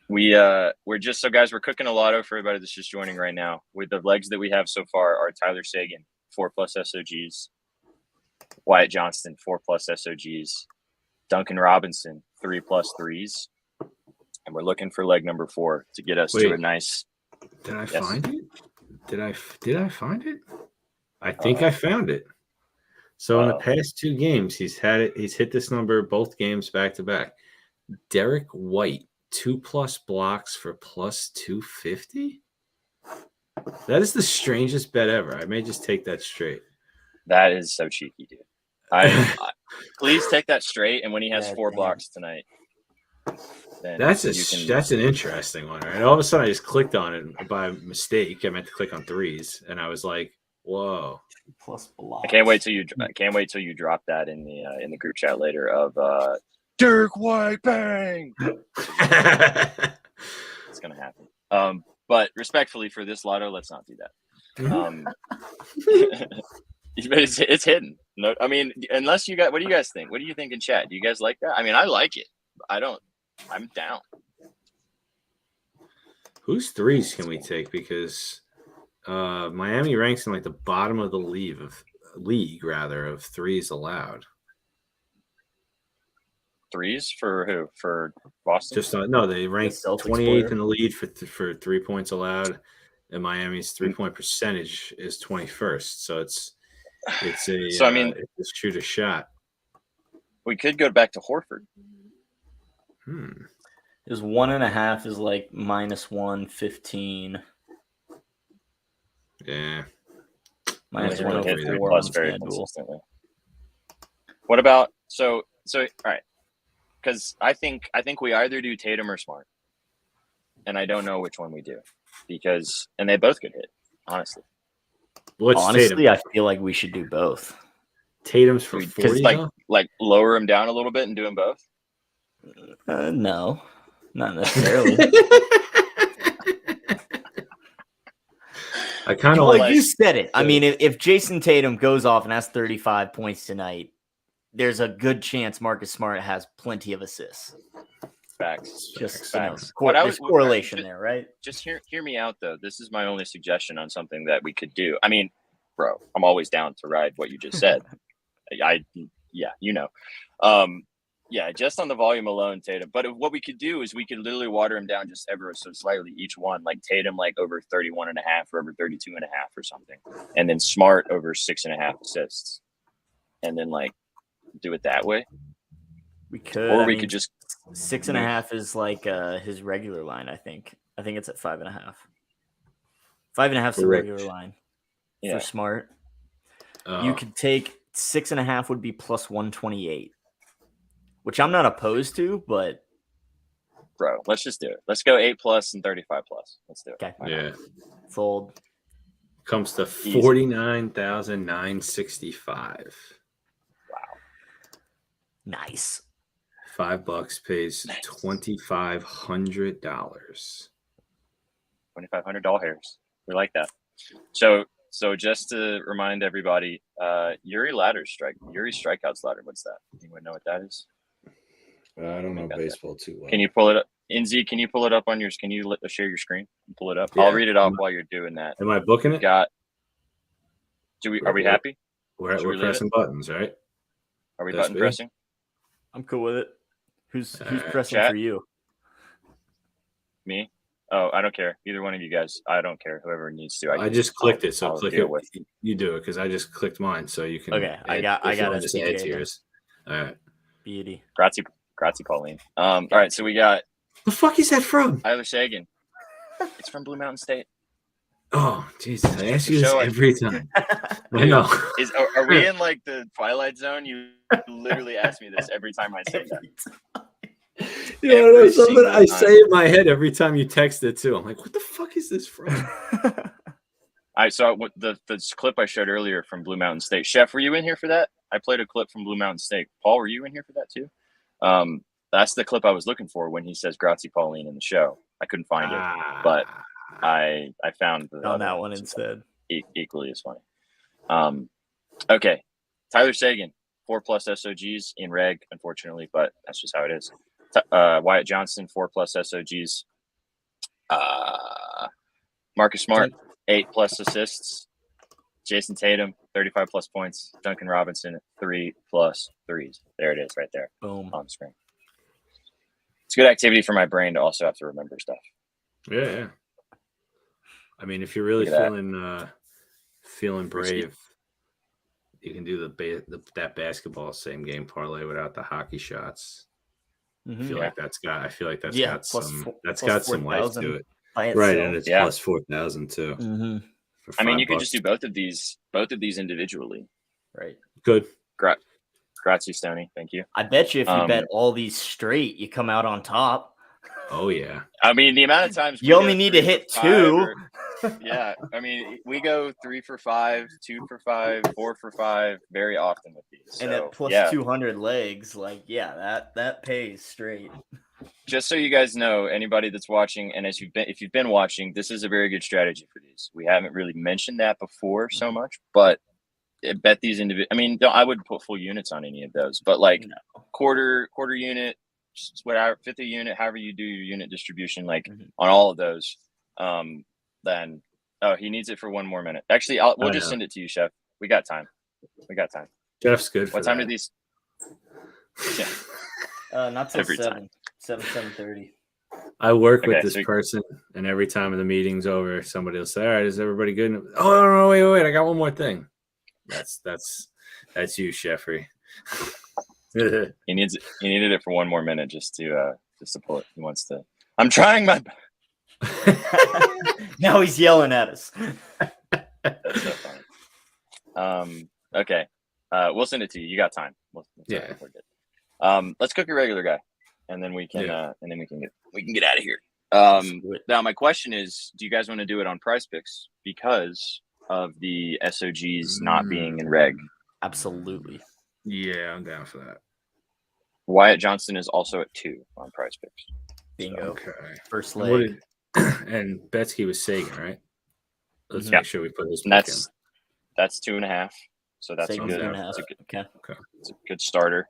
We're just so guys. We're cooking a lotto for everybody that's just joining right now. With the legs that we have so far are Tyler Seguin 4+ SOGs, Wyatt Johnston 4+ SOGs, Duncan Robinson 3+ 3s, and we're looking for leg number 4 to get us to a nice. Did I find it? Did I find it? I think I found it. So in the past 2 games, he's hit this number both games back to back. Derek White, 2+ blocks for plus 250. That is the strangest bet ever. I may just take that straight. That is so cheeky, dude. I please take that straight. And when he has 4 blocks tonight, then that's an interesting one, right? All of a sudden, I just clicked on it by mistake. I meant to click on 3s, and I was like, "Whoa!" Plus blocks. I can't wait till you drop that in the group chat later of Derek White bang. It's gonna happen. But respectfully for this lotto, let's not do that. It's hidden. No, I mean, unless you got. What do you guys think? What do you think in chat? Do you guys like that? I mean, I like it. I don't. I'm down. Whose 3s can we take? Because Miami ranks in like the bottom of the league of 3s allowed. 3s for who? For Boston? Just no, they ranked 28th in the lead for 3 points allowed, and Miami's 3-point percentage is 21st. So it's shoot a shot. We could go back to Horford. His 1.5 is like minus 115. Yeah. Minus Really hit 104 very consistently. What about so all right? Because I think we either do Tatum or Smart, and I don't know which one we do and they both could hit. Honestly, Tatum? I feel like we should do both. Tatum's for 40, like lower him down a little bit and do them both. No, not necessarily. I kind of like you said it. I mean, if Jason Tatum goes off and has 35 points tonight, there's a good chance Marcus Smart has plenty of assists. Facts. Just facts. There's correlation there, right? Just hear me out though. This is my only suggestion on something that we could do. I mean, bro, I'm always down to ride what you just said. Just on the volume alone, Tatum. But what we could do is we could literally water him down just ever so slightly each one, like Tatum like over 31.5 or over 32.5 or something, and then Smart over 6.5 assists, and then like do it that way. We could, or we could just 6.5 is like his regular line. I think it's at 5.5. 5.5 is the regular line for Smart. You could take 6.5 would be plus 128. Which I'm not opposed to, but bro, let's just do it. Let's go 8+ and 35+. Let's do it. Okay. Yeah. Fold. Comes to 49,965. Wow. Nice. $5 pays $2,500. $2,500 hairs. We like that. So just to remind everybody, Yuri strikeouts ladder. What's that? Anyone know what that is? I don't know baseball too well. Can you pull it up? Inzi, can you pull it up on yours? Can you share your screen and pull it up? Yeah. I'll read it off while you're doing that. Am I booking it? Are we happy? We're pressing buttons, right? Are we button pressing? I'm cool with it. Who's pressing chat? For you? Me? Oh, I don't care. Either one of you guys. I don't care. Whoever needs to. I just clicked it, so click it. You do it because I just clicked mine, so you can. Okay, I got SPJ to yours. All right. Beauty. Grazie, Pauline. All right, so we got. The fuck is that from? Tyler Seguin. It's from Blue Mountain State. Oh, Jesus! I ask you this every time. I know. Are we in like the Twilight Zone? You literally ask me this every time I say that. Something I say in my head every time you text it too. I'm like, what the fuck is this from? I saw the clip I showed earlier from Blue Mountain State. Chef, were you in here for that? I played a clip from Blue Mountain Steak. Paul, were you in here for that too? That's the clip I was looking for when he says Grazie Pauline in the show. I couldn't find it, but I found the on that one instead. Equally as funny. Okay, Tyler Sagan, 4+ SOGs in reg, unfortunately, but that's just how it is. Wyatt Johnston, 4+ SOGs. Marcus Smart, 8+ assists. Jason Tatum, 35+ points. Duncan Robinson, 3+ threes. There it is, right there. Boom. On the screen. It's good activity for my brain to also have to remember stuff. Yeah. I mean, if you're really feeling brave, you can do that basketball same game parlay without the hockey shots. Mm-hmm. I feel like that's got some life to it. Right, and it's plus 4,000 too. Mm-hmm. I mean, you could just do both of these individually. Right. Good. Grazie, Stoney. Thank you. I bet you if you bet all these straight, you come out on top. Oh, yeah. I mean, the amount of times you only need to hit 2. Yeah. I mean, we go 3 for 5, 2 for 5, 4 for 5 very often with these. So, and at plus 200 legs, that pays straight. Just so you guys know, anybody that's watching, and if you've been watching, this is a very good strategy for these. We haven't really mentioned that before so much, but bet these individual. I mean, I wouldn't put full units on any of those, but quarter unit, whatever, fifth a unit, however you do your unit distribution, on all of those. Then he needs it for 1 more minute. Actually, we'll just send it to you, Chef. We got time. Jeff's good. What time are these? Yeah. Not till 7:30. I work with this person, and every time the meeting's over, somebody will say, "All right, is everybody good?" Oh no, wait! I got one more thing. That's you, Sheffrey. He needed it for 1 more minute just to pull it. He wants to. I'm trying my. Now he's yelling at us. That's so funny. Okay. We'll send it to you. You got time. We're good. Let's cook your regular guy, and then we can get out of here. Now my question is, do you guys want to do it on Prize Picks because of the SOGs not being in reg? Absolutely. Yeah, I'm down for that. Wyatt Johnston is also at 2 on Prize Picks. Bingo. Okay. First leg. And Betzky was Sagan, right? Let's make sure we put his. That's 2.5. So that's Sagan's good. 2.5. Okay. It's a good starter.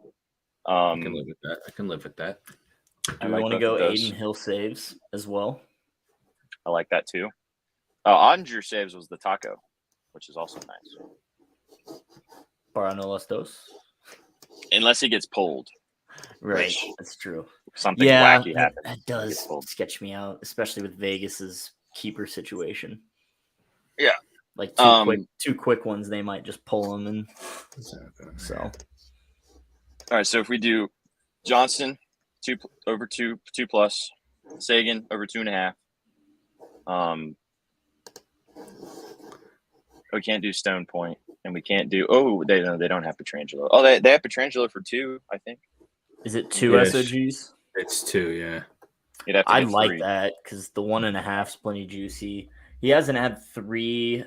I can live with that. Do we want to go Aiden Hill saves as well? I like that too. Odinger saves was the taco, which is also nice. Para no las dos. Unless he gets pulled. Right, that's true. Something wacky happens. That does sketch me out, especially with Vegas's keeper situation. Yeah. Like two quick ones, they might just pull them and so. All right, so if we do Johnston 2 over 2 plus, Sagan over 2.5. We can't do Stone Point, and we can't do. They don't have Petrangelo. Oh, they have Petrangelo for 2, I think. Is it 2 SOGs? It's 2, yeah. I like that because the 1.5's plenty juicy. He hasn't had 3.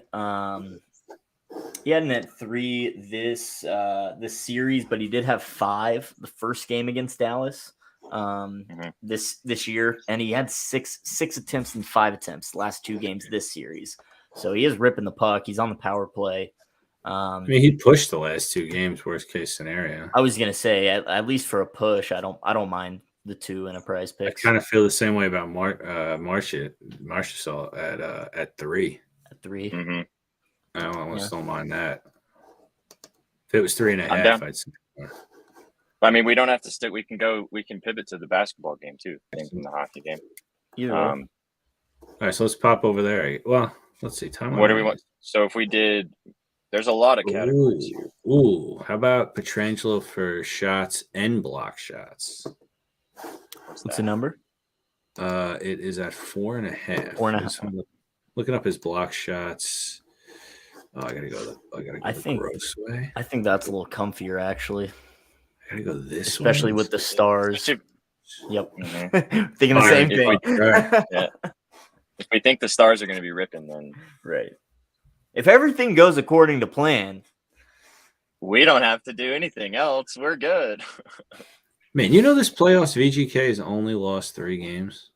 He hadn't had 3 this series, but he did have 5 the first game against Dallas this year, and he had 6 attempts and 5 attempts last 2 games this series. So he is ripping the puck. He's on the power play. I mean, he pushed the last 2 games. Worst case scenario. I was gonna say at least for a push, I don't mind the 2 in a Prize Pick. I kind of feel the same way about Marshall at 3. At 3. Mm-hmm. I almost don't mind that. If it was 3.5, I'd say. I mean, we don't have to stick. We can pivot to the basketball game too. From the hockey game. All right, so let's pop over there. Well, let's see. What do we want? So if we did, there's a lot of categories here. How about Petrangelo for shots and block shots? What's the number? It is at 4.5. 4.5. Looking up his block shots. Oh, I gotta go the gross way. I think that's a little comfier, actually. I gotta go this way. Especially with the stars. Yep. Mm-hmm. Thinking the same thing. If we think the stars are going to be ripping, then right. If everything goes according to plan, We don't have to do anything else. We're good. Man, you know this playoffs VGK has only lost 3 games.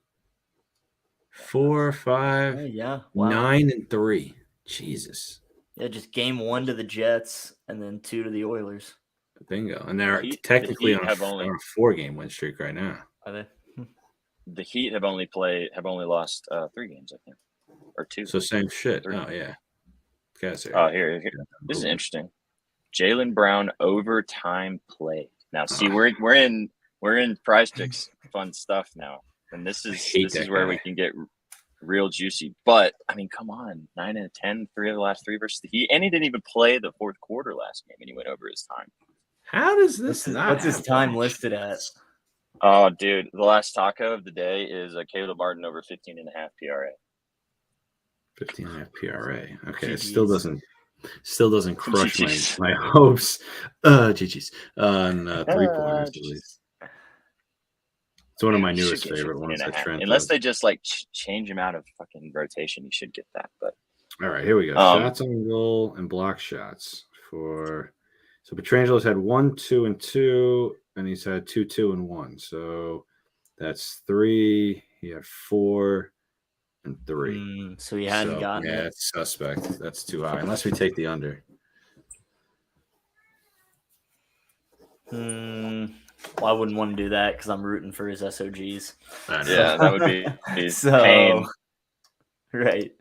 4, 5, yeah. Wow. 9, and 3. Jesus. Yeah, just game 1 to the Jets and then 2 to the Oilers. Bingo. And they're technically on a 4-game win streak right now. Are they? The Heat have only lost 3 games, I think, or 2. So same shit. 3. Oh yeah. Guys, oh here. This is interesting. Jaylen Brown overtime play. Now, see, we're in Prize Picks fun stuff now, and this is where we can get real juicy. But I mean, come on, 9 and 10, 3 of the last 3 versus the Heat, and he didn't even play the fourth quarter last game, and he went over his time. How does this what's his time listed at? Oh, dude, the last taco of the day is Caleb Martin over 15.5 PRA. 15.5 PRA. Okay, GG's. It still doesn't crush my hopes. GG's on 3 pointers at least. It's one of my newest favorite ones. Unless they just like change him out of fucking rotation, you should get that. But all right, here we go. Shots on goal and block shots for. So Petrangelo's had 1, 2, and 2, and he's had 2, 2, and 1. So that's 3. He had 4 and 3. So he hadn't gotten it. Yeah, it's suspect. That's too high. Unless we take the under. Well, I wouldn't want to do that because I'm rooting for his SOGs. Yeah, that would be pain. Right.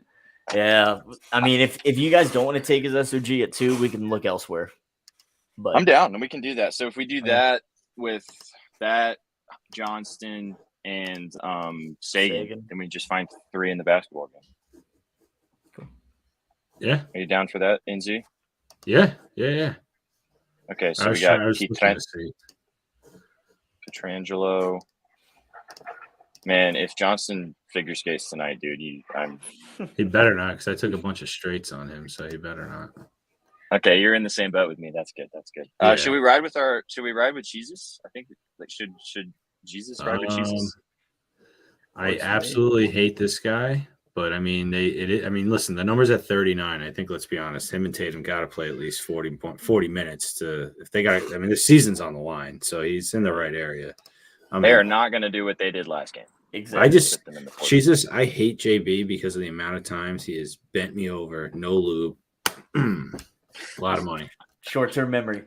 Yeah. I mean, if you guys don't want to take his SOG at 2, we can look elsewhere. But I'm down, and we can do that. So if we do that with that Johnston and Sagan, then we just find 3 in the basketball game. Cool. Yeah. Are you down for that, NZ? Yeah. Okay, so we got Petrangelo. Man, if Johnson figure skates tonight, dude, he better not, because I took a bunch of straights on him, so he better not. Okay, you're in the same boat with me. That's good. Yeah. Should we ride with Jesus? I think should Jesus ride with Jesus? I absolutely hate this guy, but I mean listen, the number's at 39. I think, let's be honest, him and Tatum got to play at least 40 minutes to if they got. I mean, the season's on the line, so he's in the right area. They are not going to do what they did last game. Exactly. Jesus, I hate JB because of the amount of times he has bent me over, no lube. A lot of money. Short-term memory.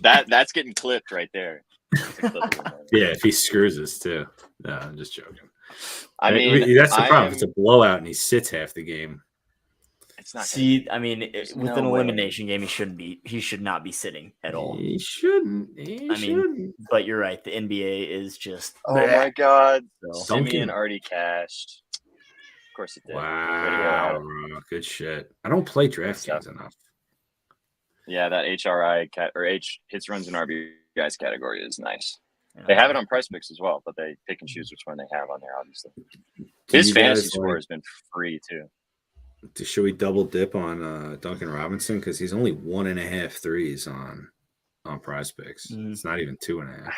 That's getting clipped right there. Yeah, if he screws us too. No, I'm just joking. I mean, that's the problem. It's a blowout and he sits half the game. It's not. I mean, with an elimination game, he should not be sitting at all. He shouldn't. But you're right. The NBA is just. Oh my God! So. Simeon already cashed. Of course it did. Wow, good shit. I don't play DraftKings enough. Yeah, that HRI hits, runs, and RBIs category is nice. Yeah. They have it on Price Picks as well, but they pick and choose which one they have on there. Obviously, his fantasy score has been free too. Should we double dip on Duncan Robinson because he's only 1.5 threes on Prize Picks? It's not even 2.5.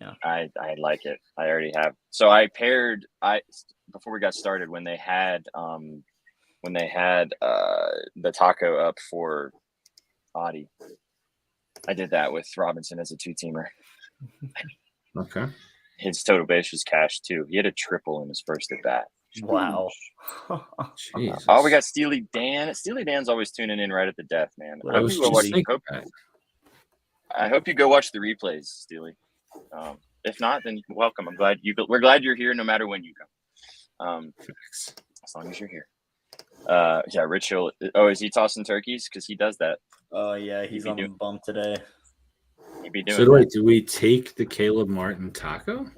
Yeah, I like it. I already have. So I paired. Before we got started, when they had the taco up for Adi, I did that with Robinson as a 2-teamer. Okay. His total base was cash too. He had a triple in his first at bat. Wow. Oh, we got Steely Dan. Steely Dan's always tuning in right at the death, man. I hope you go watch the replays, Steely. If not, then welcome. We're glad you're here no matter when you come. As long as you're here. Yeah, Rich Hill. Oh, is he tossing turkeys? Because he does that. Oh yeah, he's on the bump today. He'd be doing. So do we take the Caleb Martin taco?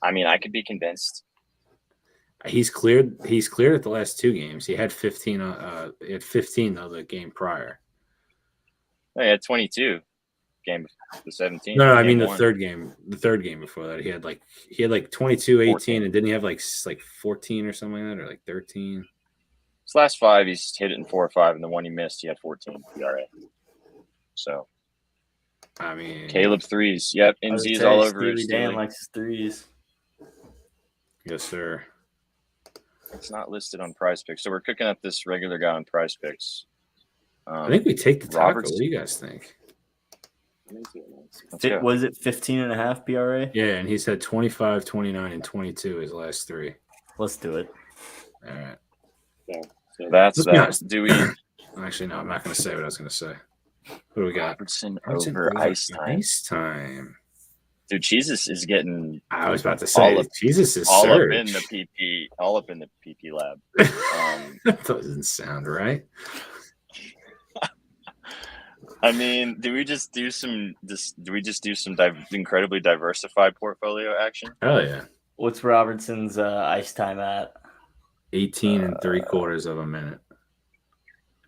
I mean, I could be convinced. He's cleared at the last 2 games. He had 15. He had 15 though the game prior. Oh, he had 22. Game the 17. No, I mean the third game. The third game before that, he had like 22, 18, 14. And didn't he have like 14 or something like that, or like 13? His last 5, he's hit it in 4 or 5, and the one he missed, he had 14 PRA. So, I mean, Caleb threes. Yep, NZ is all over it. Dan likes his threes. Yes, sir. It's not listed on Prize Picks, so we're cooking up this regular guy on Prize Picks. I think we take the taco. Robertson. What do you guys think? Was it 15.5 PRA? Yeah, and he's had 25, 29, and 22 his last 3. Let's do it. All right. So that's Let's be that. honest. Do we? Actually, no, I'm not going to say what I was going to say. What do we got? Robertson over ice time. Ice time. Dude, Jesus is getting. I was about to say, Jesus is all surge. up in the PP, all up in the PP lab. That doesn't sound right. I mean, do we just do some incredibly diversified portfolio action? Oh yeah. What's Robertson's ice time at? 18 and 3/4 of a minute.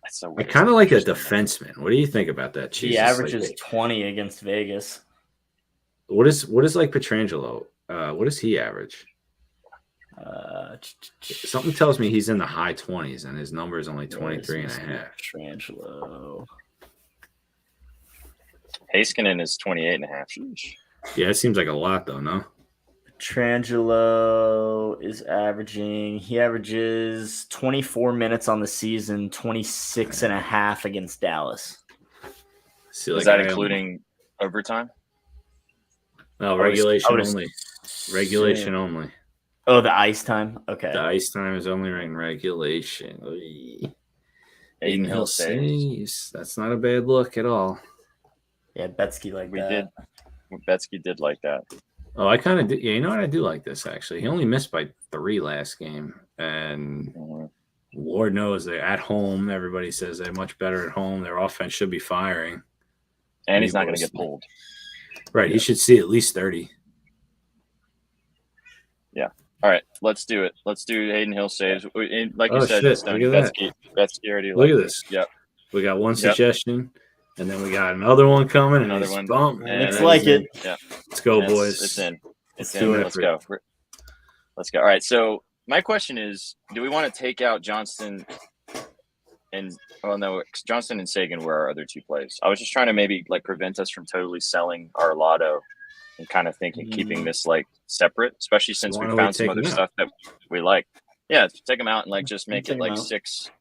That's so I weird. kind of like a defenseman. What do you think about that? He averages 20 against Vegas. What is like Pietrangelo? What does he average? Something tells me he's in the high 20s and his number is only 23.5. Pietrangelo. Heiskanen is 28.5. Yeah, it seems like a lot though, no? Pietrangelo is he averages 24 minutes on the season, 26.5 against Dallas. Is that including overtime? No, regulation only. Regulation only. Oh, the ice time? Okay. The ice time is only in regulation. Aiden Hill saves. That's not a bad look at all. Yeah, Betzky Betzky did like that. Oh, I kind of did. Yeah, you know what? I do like this, actually. He only missed by 3 last game. And Lord knows they're at home. Everybody says they're much better at home. Their offense should be firing. And he's not going to get pulled. Right. He should see at least 30. Yeah. All right. Let's do it. Let's do Hayden Hill saves. Like you said, Stoney, Betzky already. Look at this. Yep. We got one suggestion. And then we got another one coming. Another and one. Bump. Looks like it. Yeah. Let's go, boys. It's in. Let's in. do it. Let's go. Let's go. All right. So my question is, do we want to take out Johnston and Johnston and Sagan were our other 2 plays. I was just trying to maybe like prevent us from totally selling our lotto and kind of thinking keeping this like separate, especially since we found some other stuff that we like. Yeah, take them out and like just make it like 6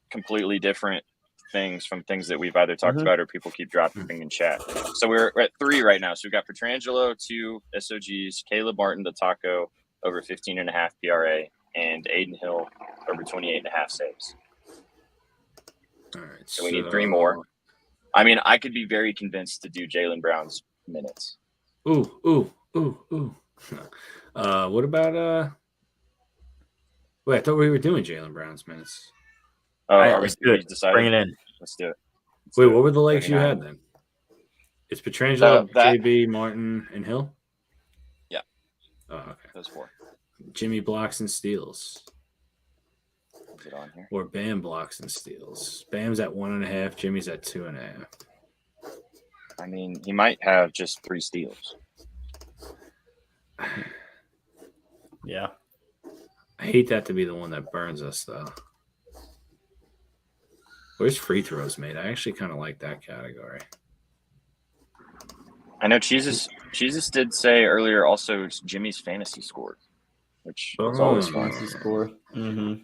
completely different things from things that we've either talked about or people keep dropping in chat. So we're at 3 right now. So we've got Pietrangelo, 2 SOGs, Caleb Martin, the taco over 15.5 PRA, and Aiden Hill over 28.5 saves. All right. So we need 3 more. I mean, I could be very convinced to do Jaylen Brown's minutes. Ooh. What about wait, I thought we were doing Jaylen Brown's minutes. Oh, let's do it. Bring it in. Let's do it. Wait, what were the legs you had then? It's Pietrangelo, JB, Martin, and Hill? Yeah. Oh, okay. Those 4. Jimmy blocks and steals. Is it on here? Or Bam blocks and steals. Bam's at 1.5, Jimmy's at 2.5. I mean, he might have just 3 steals. Yeah. I hate that to be the one that burns us, though. Where's free throws made? I actually kind of like that category. I know Jesus did say earlier also Jimmy's fantasy score, which is always fun. Fantasy score. Mm-hmm.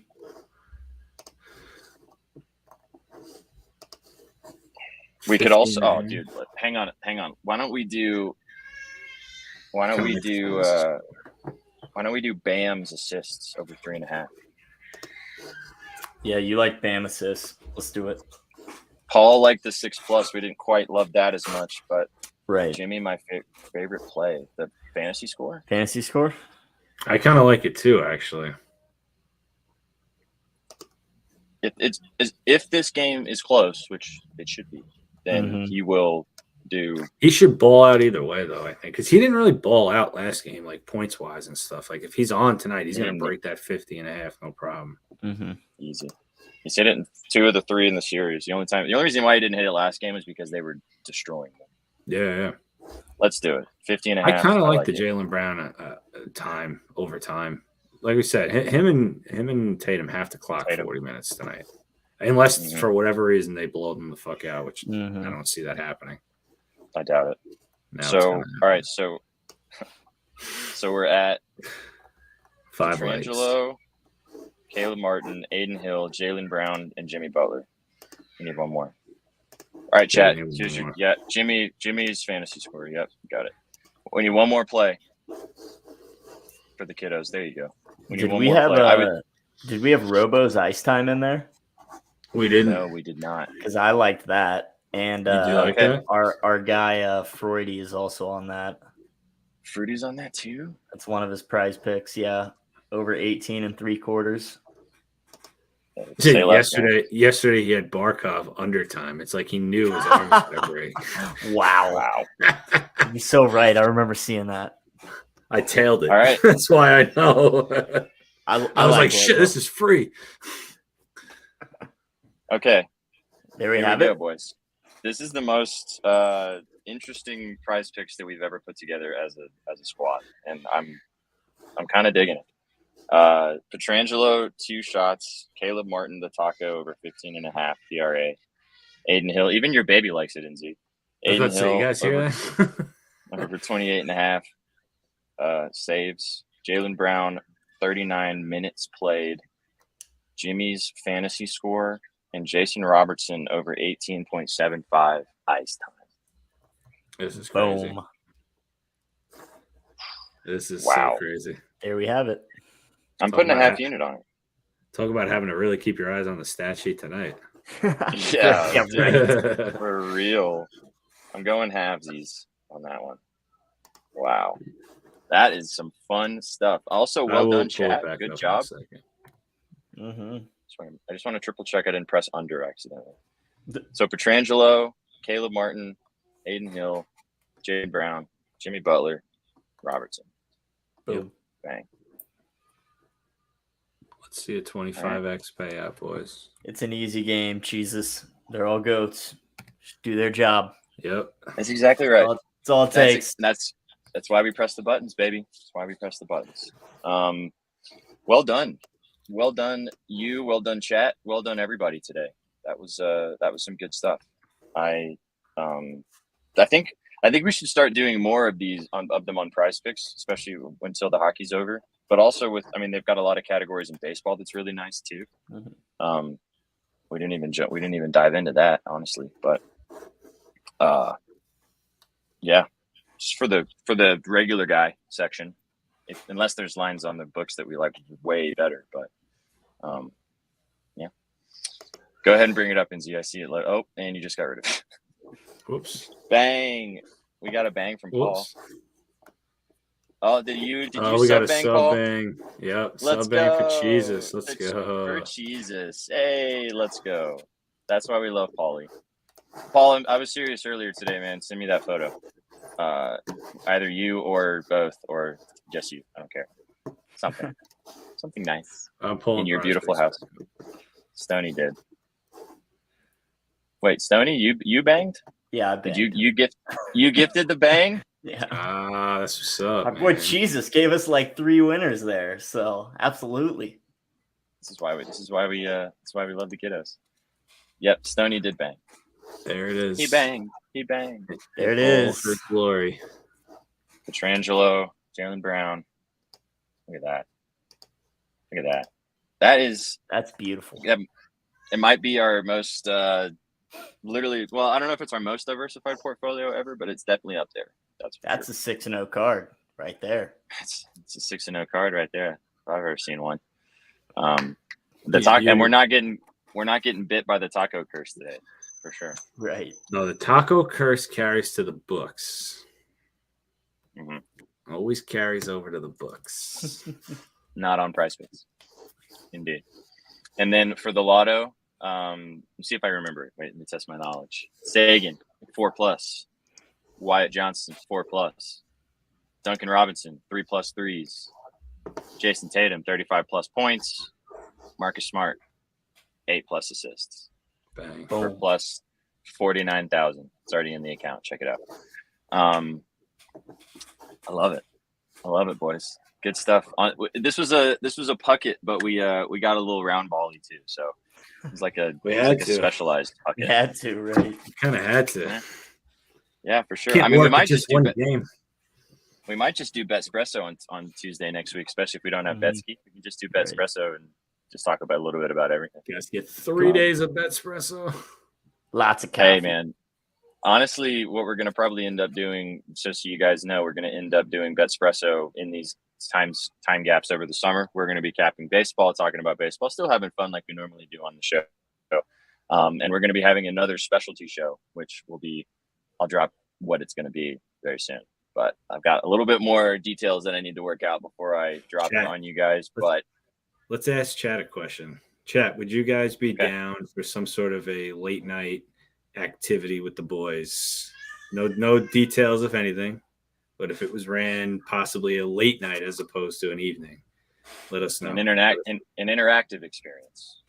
We could also dude, hang on. Why don't we do Bam's assists over 3.5? Yeah, you like Bam assists. Let's do it. Paul liked the 6+. We didn't quite love that as much, but right. Jimmy, my favorite play, the fantasy score. Fantasy score? I kind of like it too, actually. If this game is close, which it should be, then he will do. He should ball out either way, though, I think, because he didn't really ball out last game, like points wise and stuff. Like if he's on tonight, he's going to break that 50.5, no problem. Easy. He hit it in 2 of the 3 in the series. The only reason why he didn't hit it last game is because they were destroying them. Yeah. Let's do it. 50.5. I kind of like the Jaylen Brown time over time. Like we said, him and Tatum have to clock 40 minutes tonight, unless for whatever reason they blow them the fuck out, which I don't see that happening. I doubt it. All right, so we're at 5 Pietrangelo, Caleb Martin, Aiden Hill, Jaylen Brown, and Jimmy Butler. We need one more. All right, chat. Yeah, Jimmy's fantasy score. Yep, got it. We need one more play for the kiddos. There you go. Did we have Robo's Ice Time in there? We didn't. No, we did not. Because I liked that. And like that? our guy Freudy is also on that. Fruity's on that too? That's one of his prize picks, yeah. Over 18 3/4. Yesterday he had Barkov undertime. It's like he knew his arm was going to break. Wow. He's so right. I remember seeing that. I tailed it. All right. That's why I know. I was like, shit, this is free. Okay. There we go, boys. This is the most interesting prize picks that we've ever put together as a squad, and I'm kind of digging it. Pietrangelo 2 shots, Caleb Martin the taco over 15.5 PRA, Aiden Hill. Even your baby likes it, NZ. Aiden Hill, you guys hear that? over 28.5 saves. Jaylen Brown 39 minutes played. Jimmy's fantasy score. And Jason Robertson over 18.75 ice time. This is crazy. Boom. This is wow. so crazy. There we have it. I'm putting a half unit on it. Talk about having to really keep your eyes on the stat sheet tonight. Yeah, right. For real. I'm going halvesies on that one. Wow. That is some fun stuff. Also, well done, chat. Good job. Mm-hmm. I just want to triple check I didn't press under accidentally. So Pietrangelo, Caleb Martin, Aiden Hill, Jayden Brown, Jimmy Butler, Robertson. Boom. Bang. Let's see a 25x payout, boys. It's an easy game, Jesus. They're all goats. Just do their job. Yep. That's exactly right. That's all it takes. That's why we press the buttons, baby. That's why we press the buttons. Well done. Well done, you. Well done, chat. Well done, everybody today. That was some good stuff. I think we should start doing more of these of them on Prize Picks, especially until the hockey's over. But also they've got a lot of categories in baseball that's really nice too. Mm-hmm. We didn't even dive into that honestly, but yeah, just for the regular guy section, unless there's lines on the books that we like way better, but. Yeah. Go ahead and bring it up, NZ. I see it. Oh, and you just got rid of it. Whoops. Bang. We got a bang from Paul. Oh, did you we got a bang, sub Paul? Bang. Yep. Let's sub bang go. For Jesus. Let's go. For Jesus. Hey, let's go. That's why we love Paulie. Paul, I was serious earlier today, man. Send me that photo. Either you or both, or just you. I don't care. Something nice. I'm pulling in your beautiful house. Stoney did. Wait, Stoney, you banged? Yeah, I banged. Did you gifted the bang? Yeah. That's what's up. Our boy Jesus gave us like 3 winners there, so absolutely. This is why we love the kiddos. Yep, Stoney did bang. There it is. He banged. There it is. For glory. Pietrangelo, Jaylen Brown. Look at that. That's beautiful. It might be our most literally. Well, I don't know if it's our most diversified portfolio ever, but it's definitely up there. That's a 6-0 card right there. It's a 6-0 card right there. If I've ever seen one. And we're not getting bit by the taco curse today, for sure. Right. No, the taco curse carries to the books. Mm-hmm. Always carries over to the books. Not on Prize Picks. Indeed. And then for the lotto, let's see if I remember it. Wait, let me test my knowledge. Sagan, 4+. Wyatt Johnson, 4+. Duncan Robinson, 3+ threes. Jason Tatum, 35+ points. Marcus Smart, 8+ assists. Bang. For plus 49,000. It's already in the account. Check it out. I love it, boys. Good stuff. This was a pucket, but we got a little round bally too. So it's like a specialized pucket. We had to, right? Kind of had to. Yeah, for sure. Can't we might just do one game. We might just do Betspresso on Tuesday next week, especially if we don't have Betzky. We can just do Betspresso and just talk about a little bit about everything. You guys get 3 days of Betspresso. Lots of coffee. Hey, man. Honestly, what we're going to probably end up doing, just so you guys know, we're going to end up doing Betspresso in these time gaps over the summer. We're going to be capping baseball, talking about baseball, still having fun like we normally do on the show. And we're going to be having another specialty show, which will be, I'll drop what it's going to be very soon. But I've got a little bit more details that I need to work out before I drop it on you guys. But let's ask Chat a question. Chat, would you guys be down for some sort of a late night activity with the boys? No details of anything, but if it was ran possibly a late night as opposed to an evening, let us know. An interactive experience.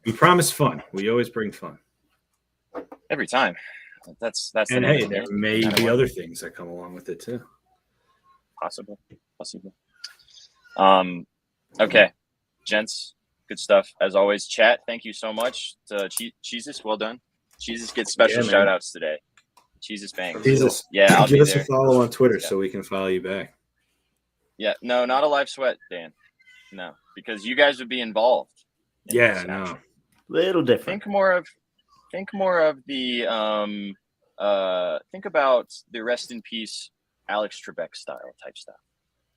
We promise fun. We always bring fun every time. That's and hey, there may be other things that come along with it too. Possibly. Okay, gents, good stuff as always. Chat, thank you so much to Jesus. Well done. Jesus gets special shout outs today. Jesus bangs. Jesus, I'll give us a follow on Twitter so we can follow you back. Yeah, no, not a live sweat, Dan. No, because you guys would be involved. No, little different. Think more of the think about the rest in peace Alex Trebek style type stuff.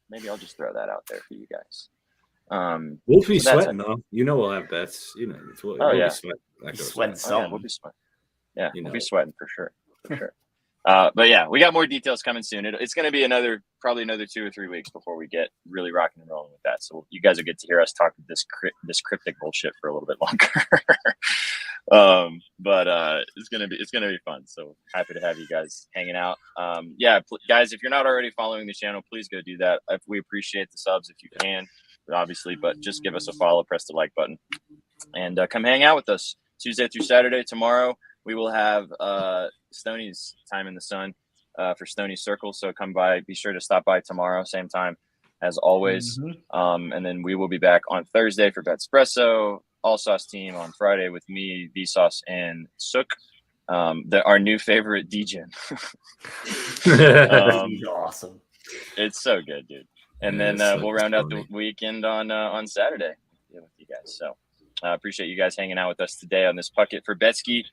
Maybe I'll just throw that out there for you guys. We'll be sweating though. We'll have bets. We'll be sweating some. We'll be sweating. Yeah, we'll be sweating for sure. But yeah, we got more details coming soon. It's going to be probably another 2 or 3 weeks before we get really rocking and rolling with that. So you guys will get to hear us talk this cryptic bullshit for a little bit longer. But it's gonna be fun. So happy to have you guys hanging out. Guys, if you're not already following the channel, please go do that. We appreciate the subs if you can, obviously, but just give us a follow, press the like button, and come hang out with us Tuesday through Saturday. Tomorrow we will have Stoney's Time in the Sun for Stoney's Circle. So come by, be sure to stop by tomorrow, same time as always. And then we will be back on Thursday for Betspresso, All Sauce Team on Friday with me, Vsauce, and Sook, our new favorite DJ. Awesome. It's so good, dude. And then we'll round out the weekend on Saturday with you guys. So I appreciate you guys hanging out with us today on this Puckett for Betzky.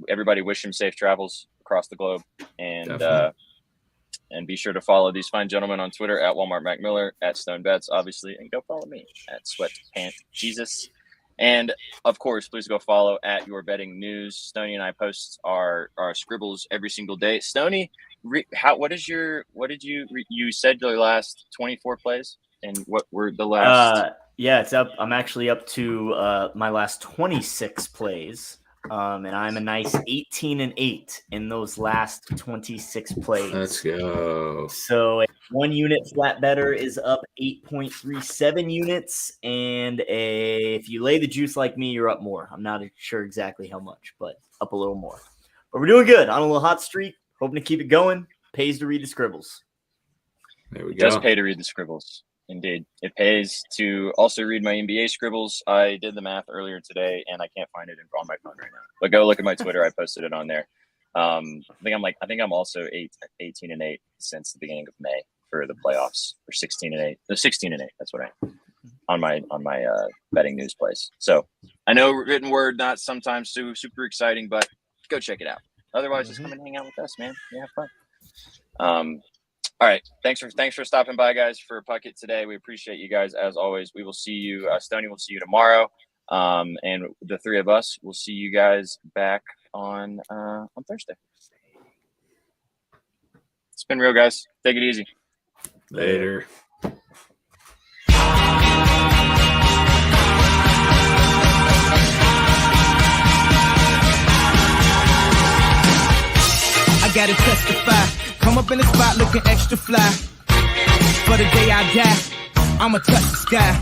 Everybody wish him safe travels across the globe, and be sure to follow these fine gentlemen on Twitter at Walmart Mac Miller, at Stone Bets, obviously, and go follow me at Sweatpant Jesus. And of course, please go follow at Your Betting News. Stoney and I post our scribbles every single day. Stoney, you said your last 24 plays, and what were the last? It's up. I'm actually up to my last 26 plays. And I'm a nice 18-8 in those last 26 plays. Let's go. So a 1 unit flat better is up 8.37 units. And if you lay the juice like me, you're up more. I'm not sure exactly how much, but up a little more. But we're doing good. On a little hot streak. Hoping to keep it going. Pays to read the scribbles. There we It go. does pay to read the scribbles. Indeed. It pays to also read my NBA scribbles. I did the math earlier today, and I can't find it on my phone right now. But go look at my Twitter. I posted it on there. I think I'm also 18-8 since the beginning of May for the playoffs, or 16-8. 16-8. That's what I am on my betting news plays. So I know written word not sometimes super exciting, but go check it out. Otherwise, just come and hang out with us, man. Yeah, have fun. All right. Thanks for stopping by, guys, for Puckett today. We appreciate you guys as always. We will see you. Stoney will see you tomorrow. And the three of us will see you guys back on Thursday. It's been real, guys. Take it easy. Later. I gotta testify. Come up in the spot looking extra fly. For the day I die, I'ma touch the sky.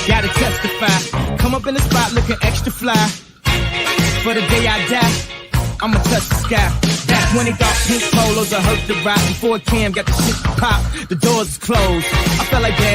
Gotta testify. Come up in the spot looking extra fly. For the day I die, I'ma touch the sky. Back when it got pink polos, I hurt the rock. Before Cam got the shit to pop, the doors closed. I felt like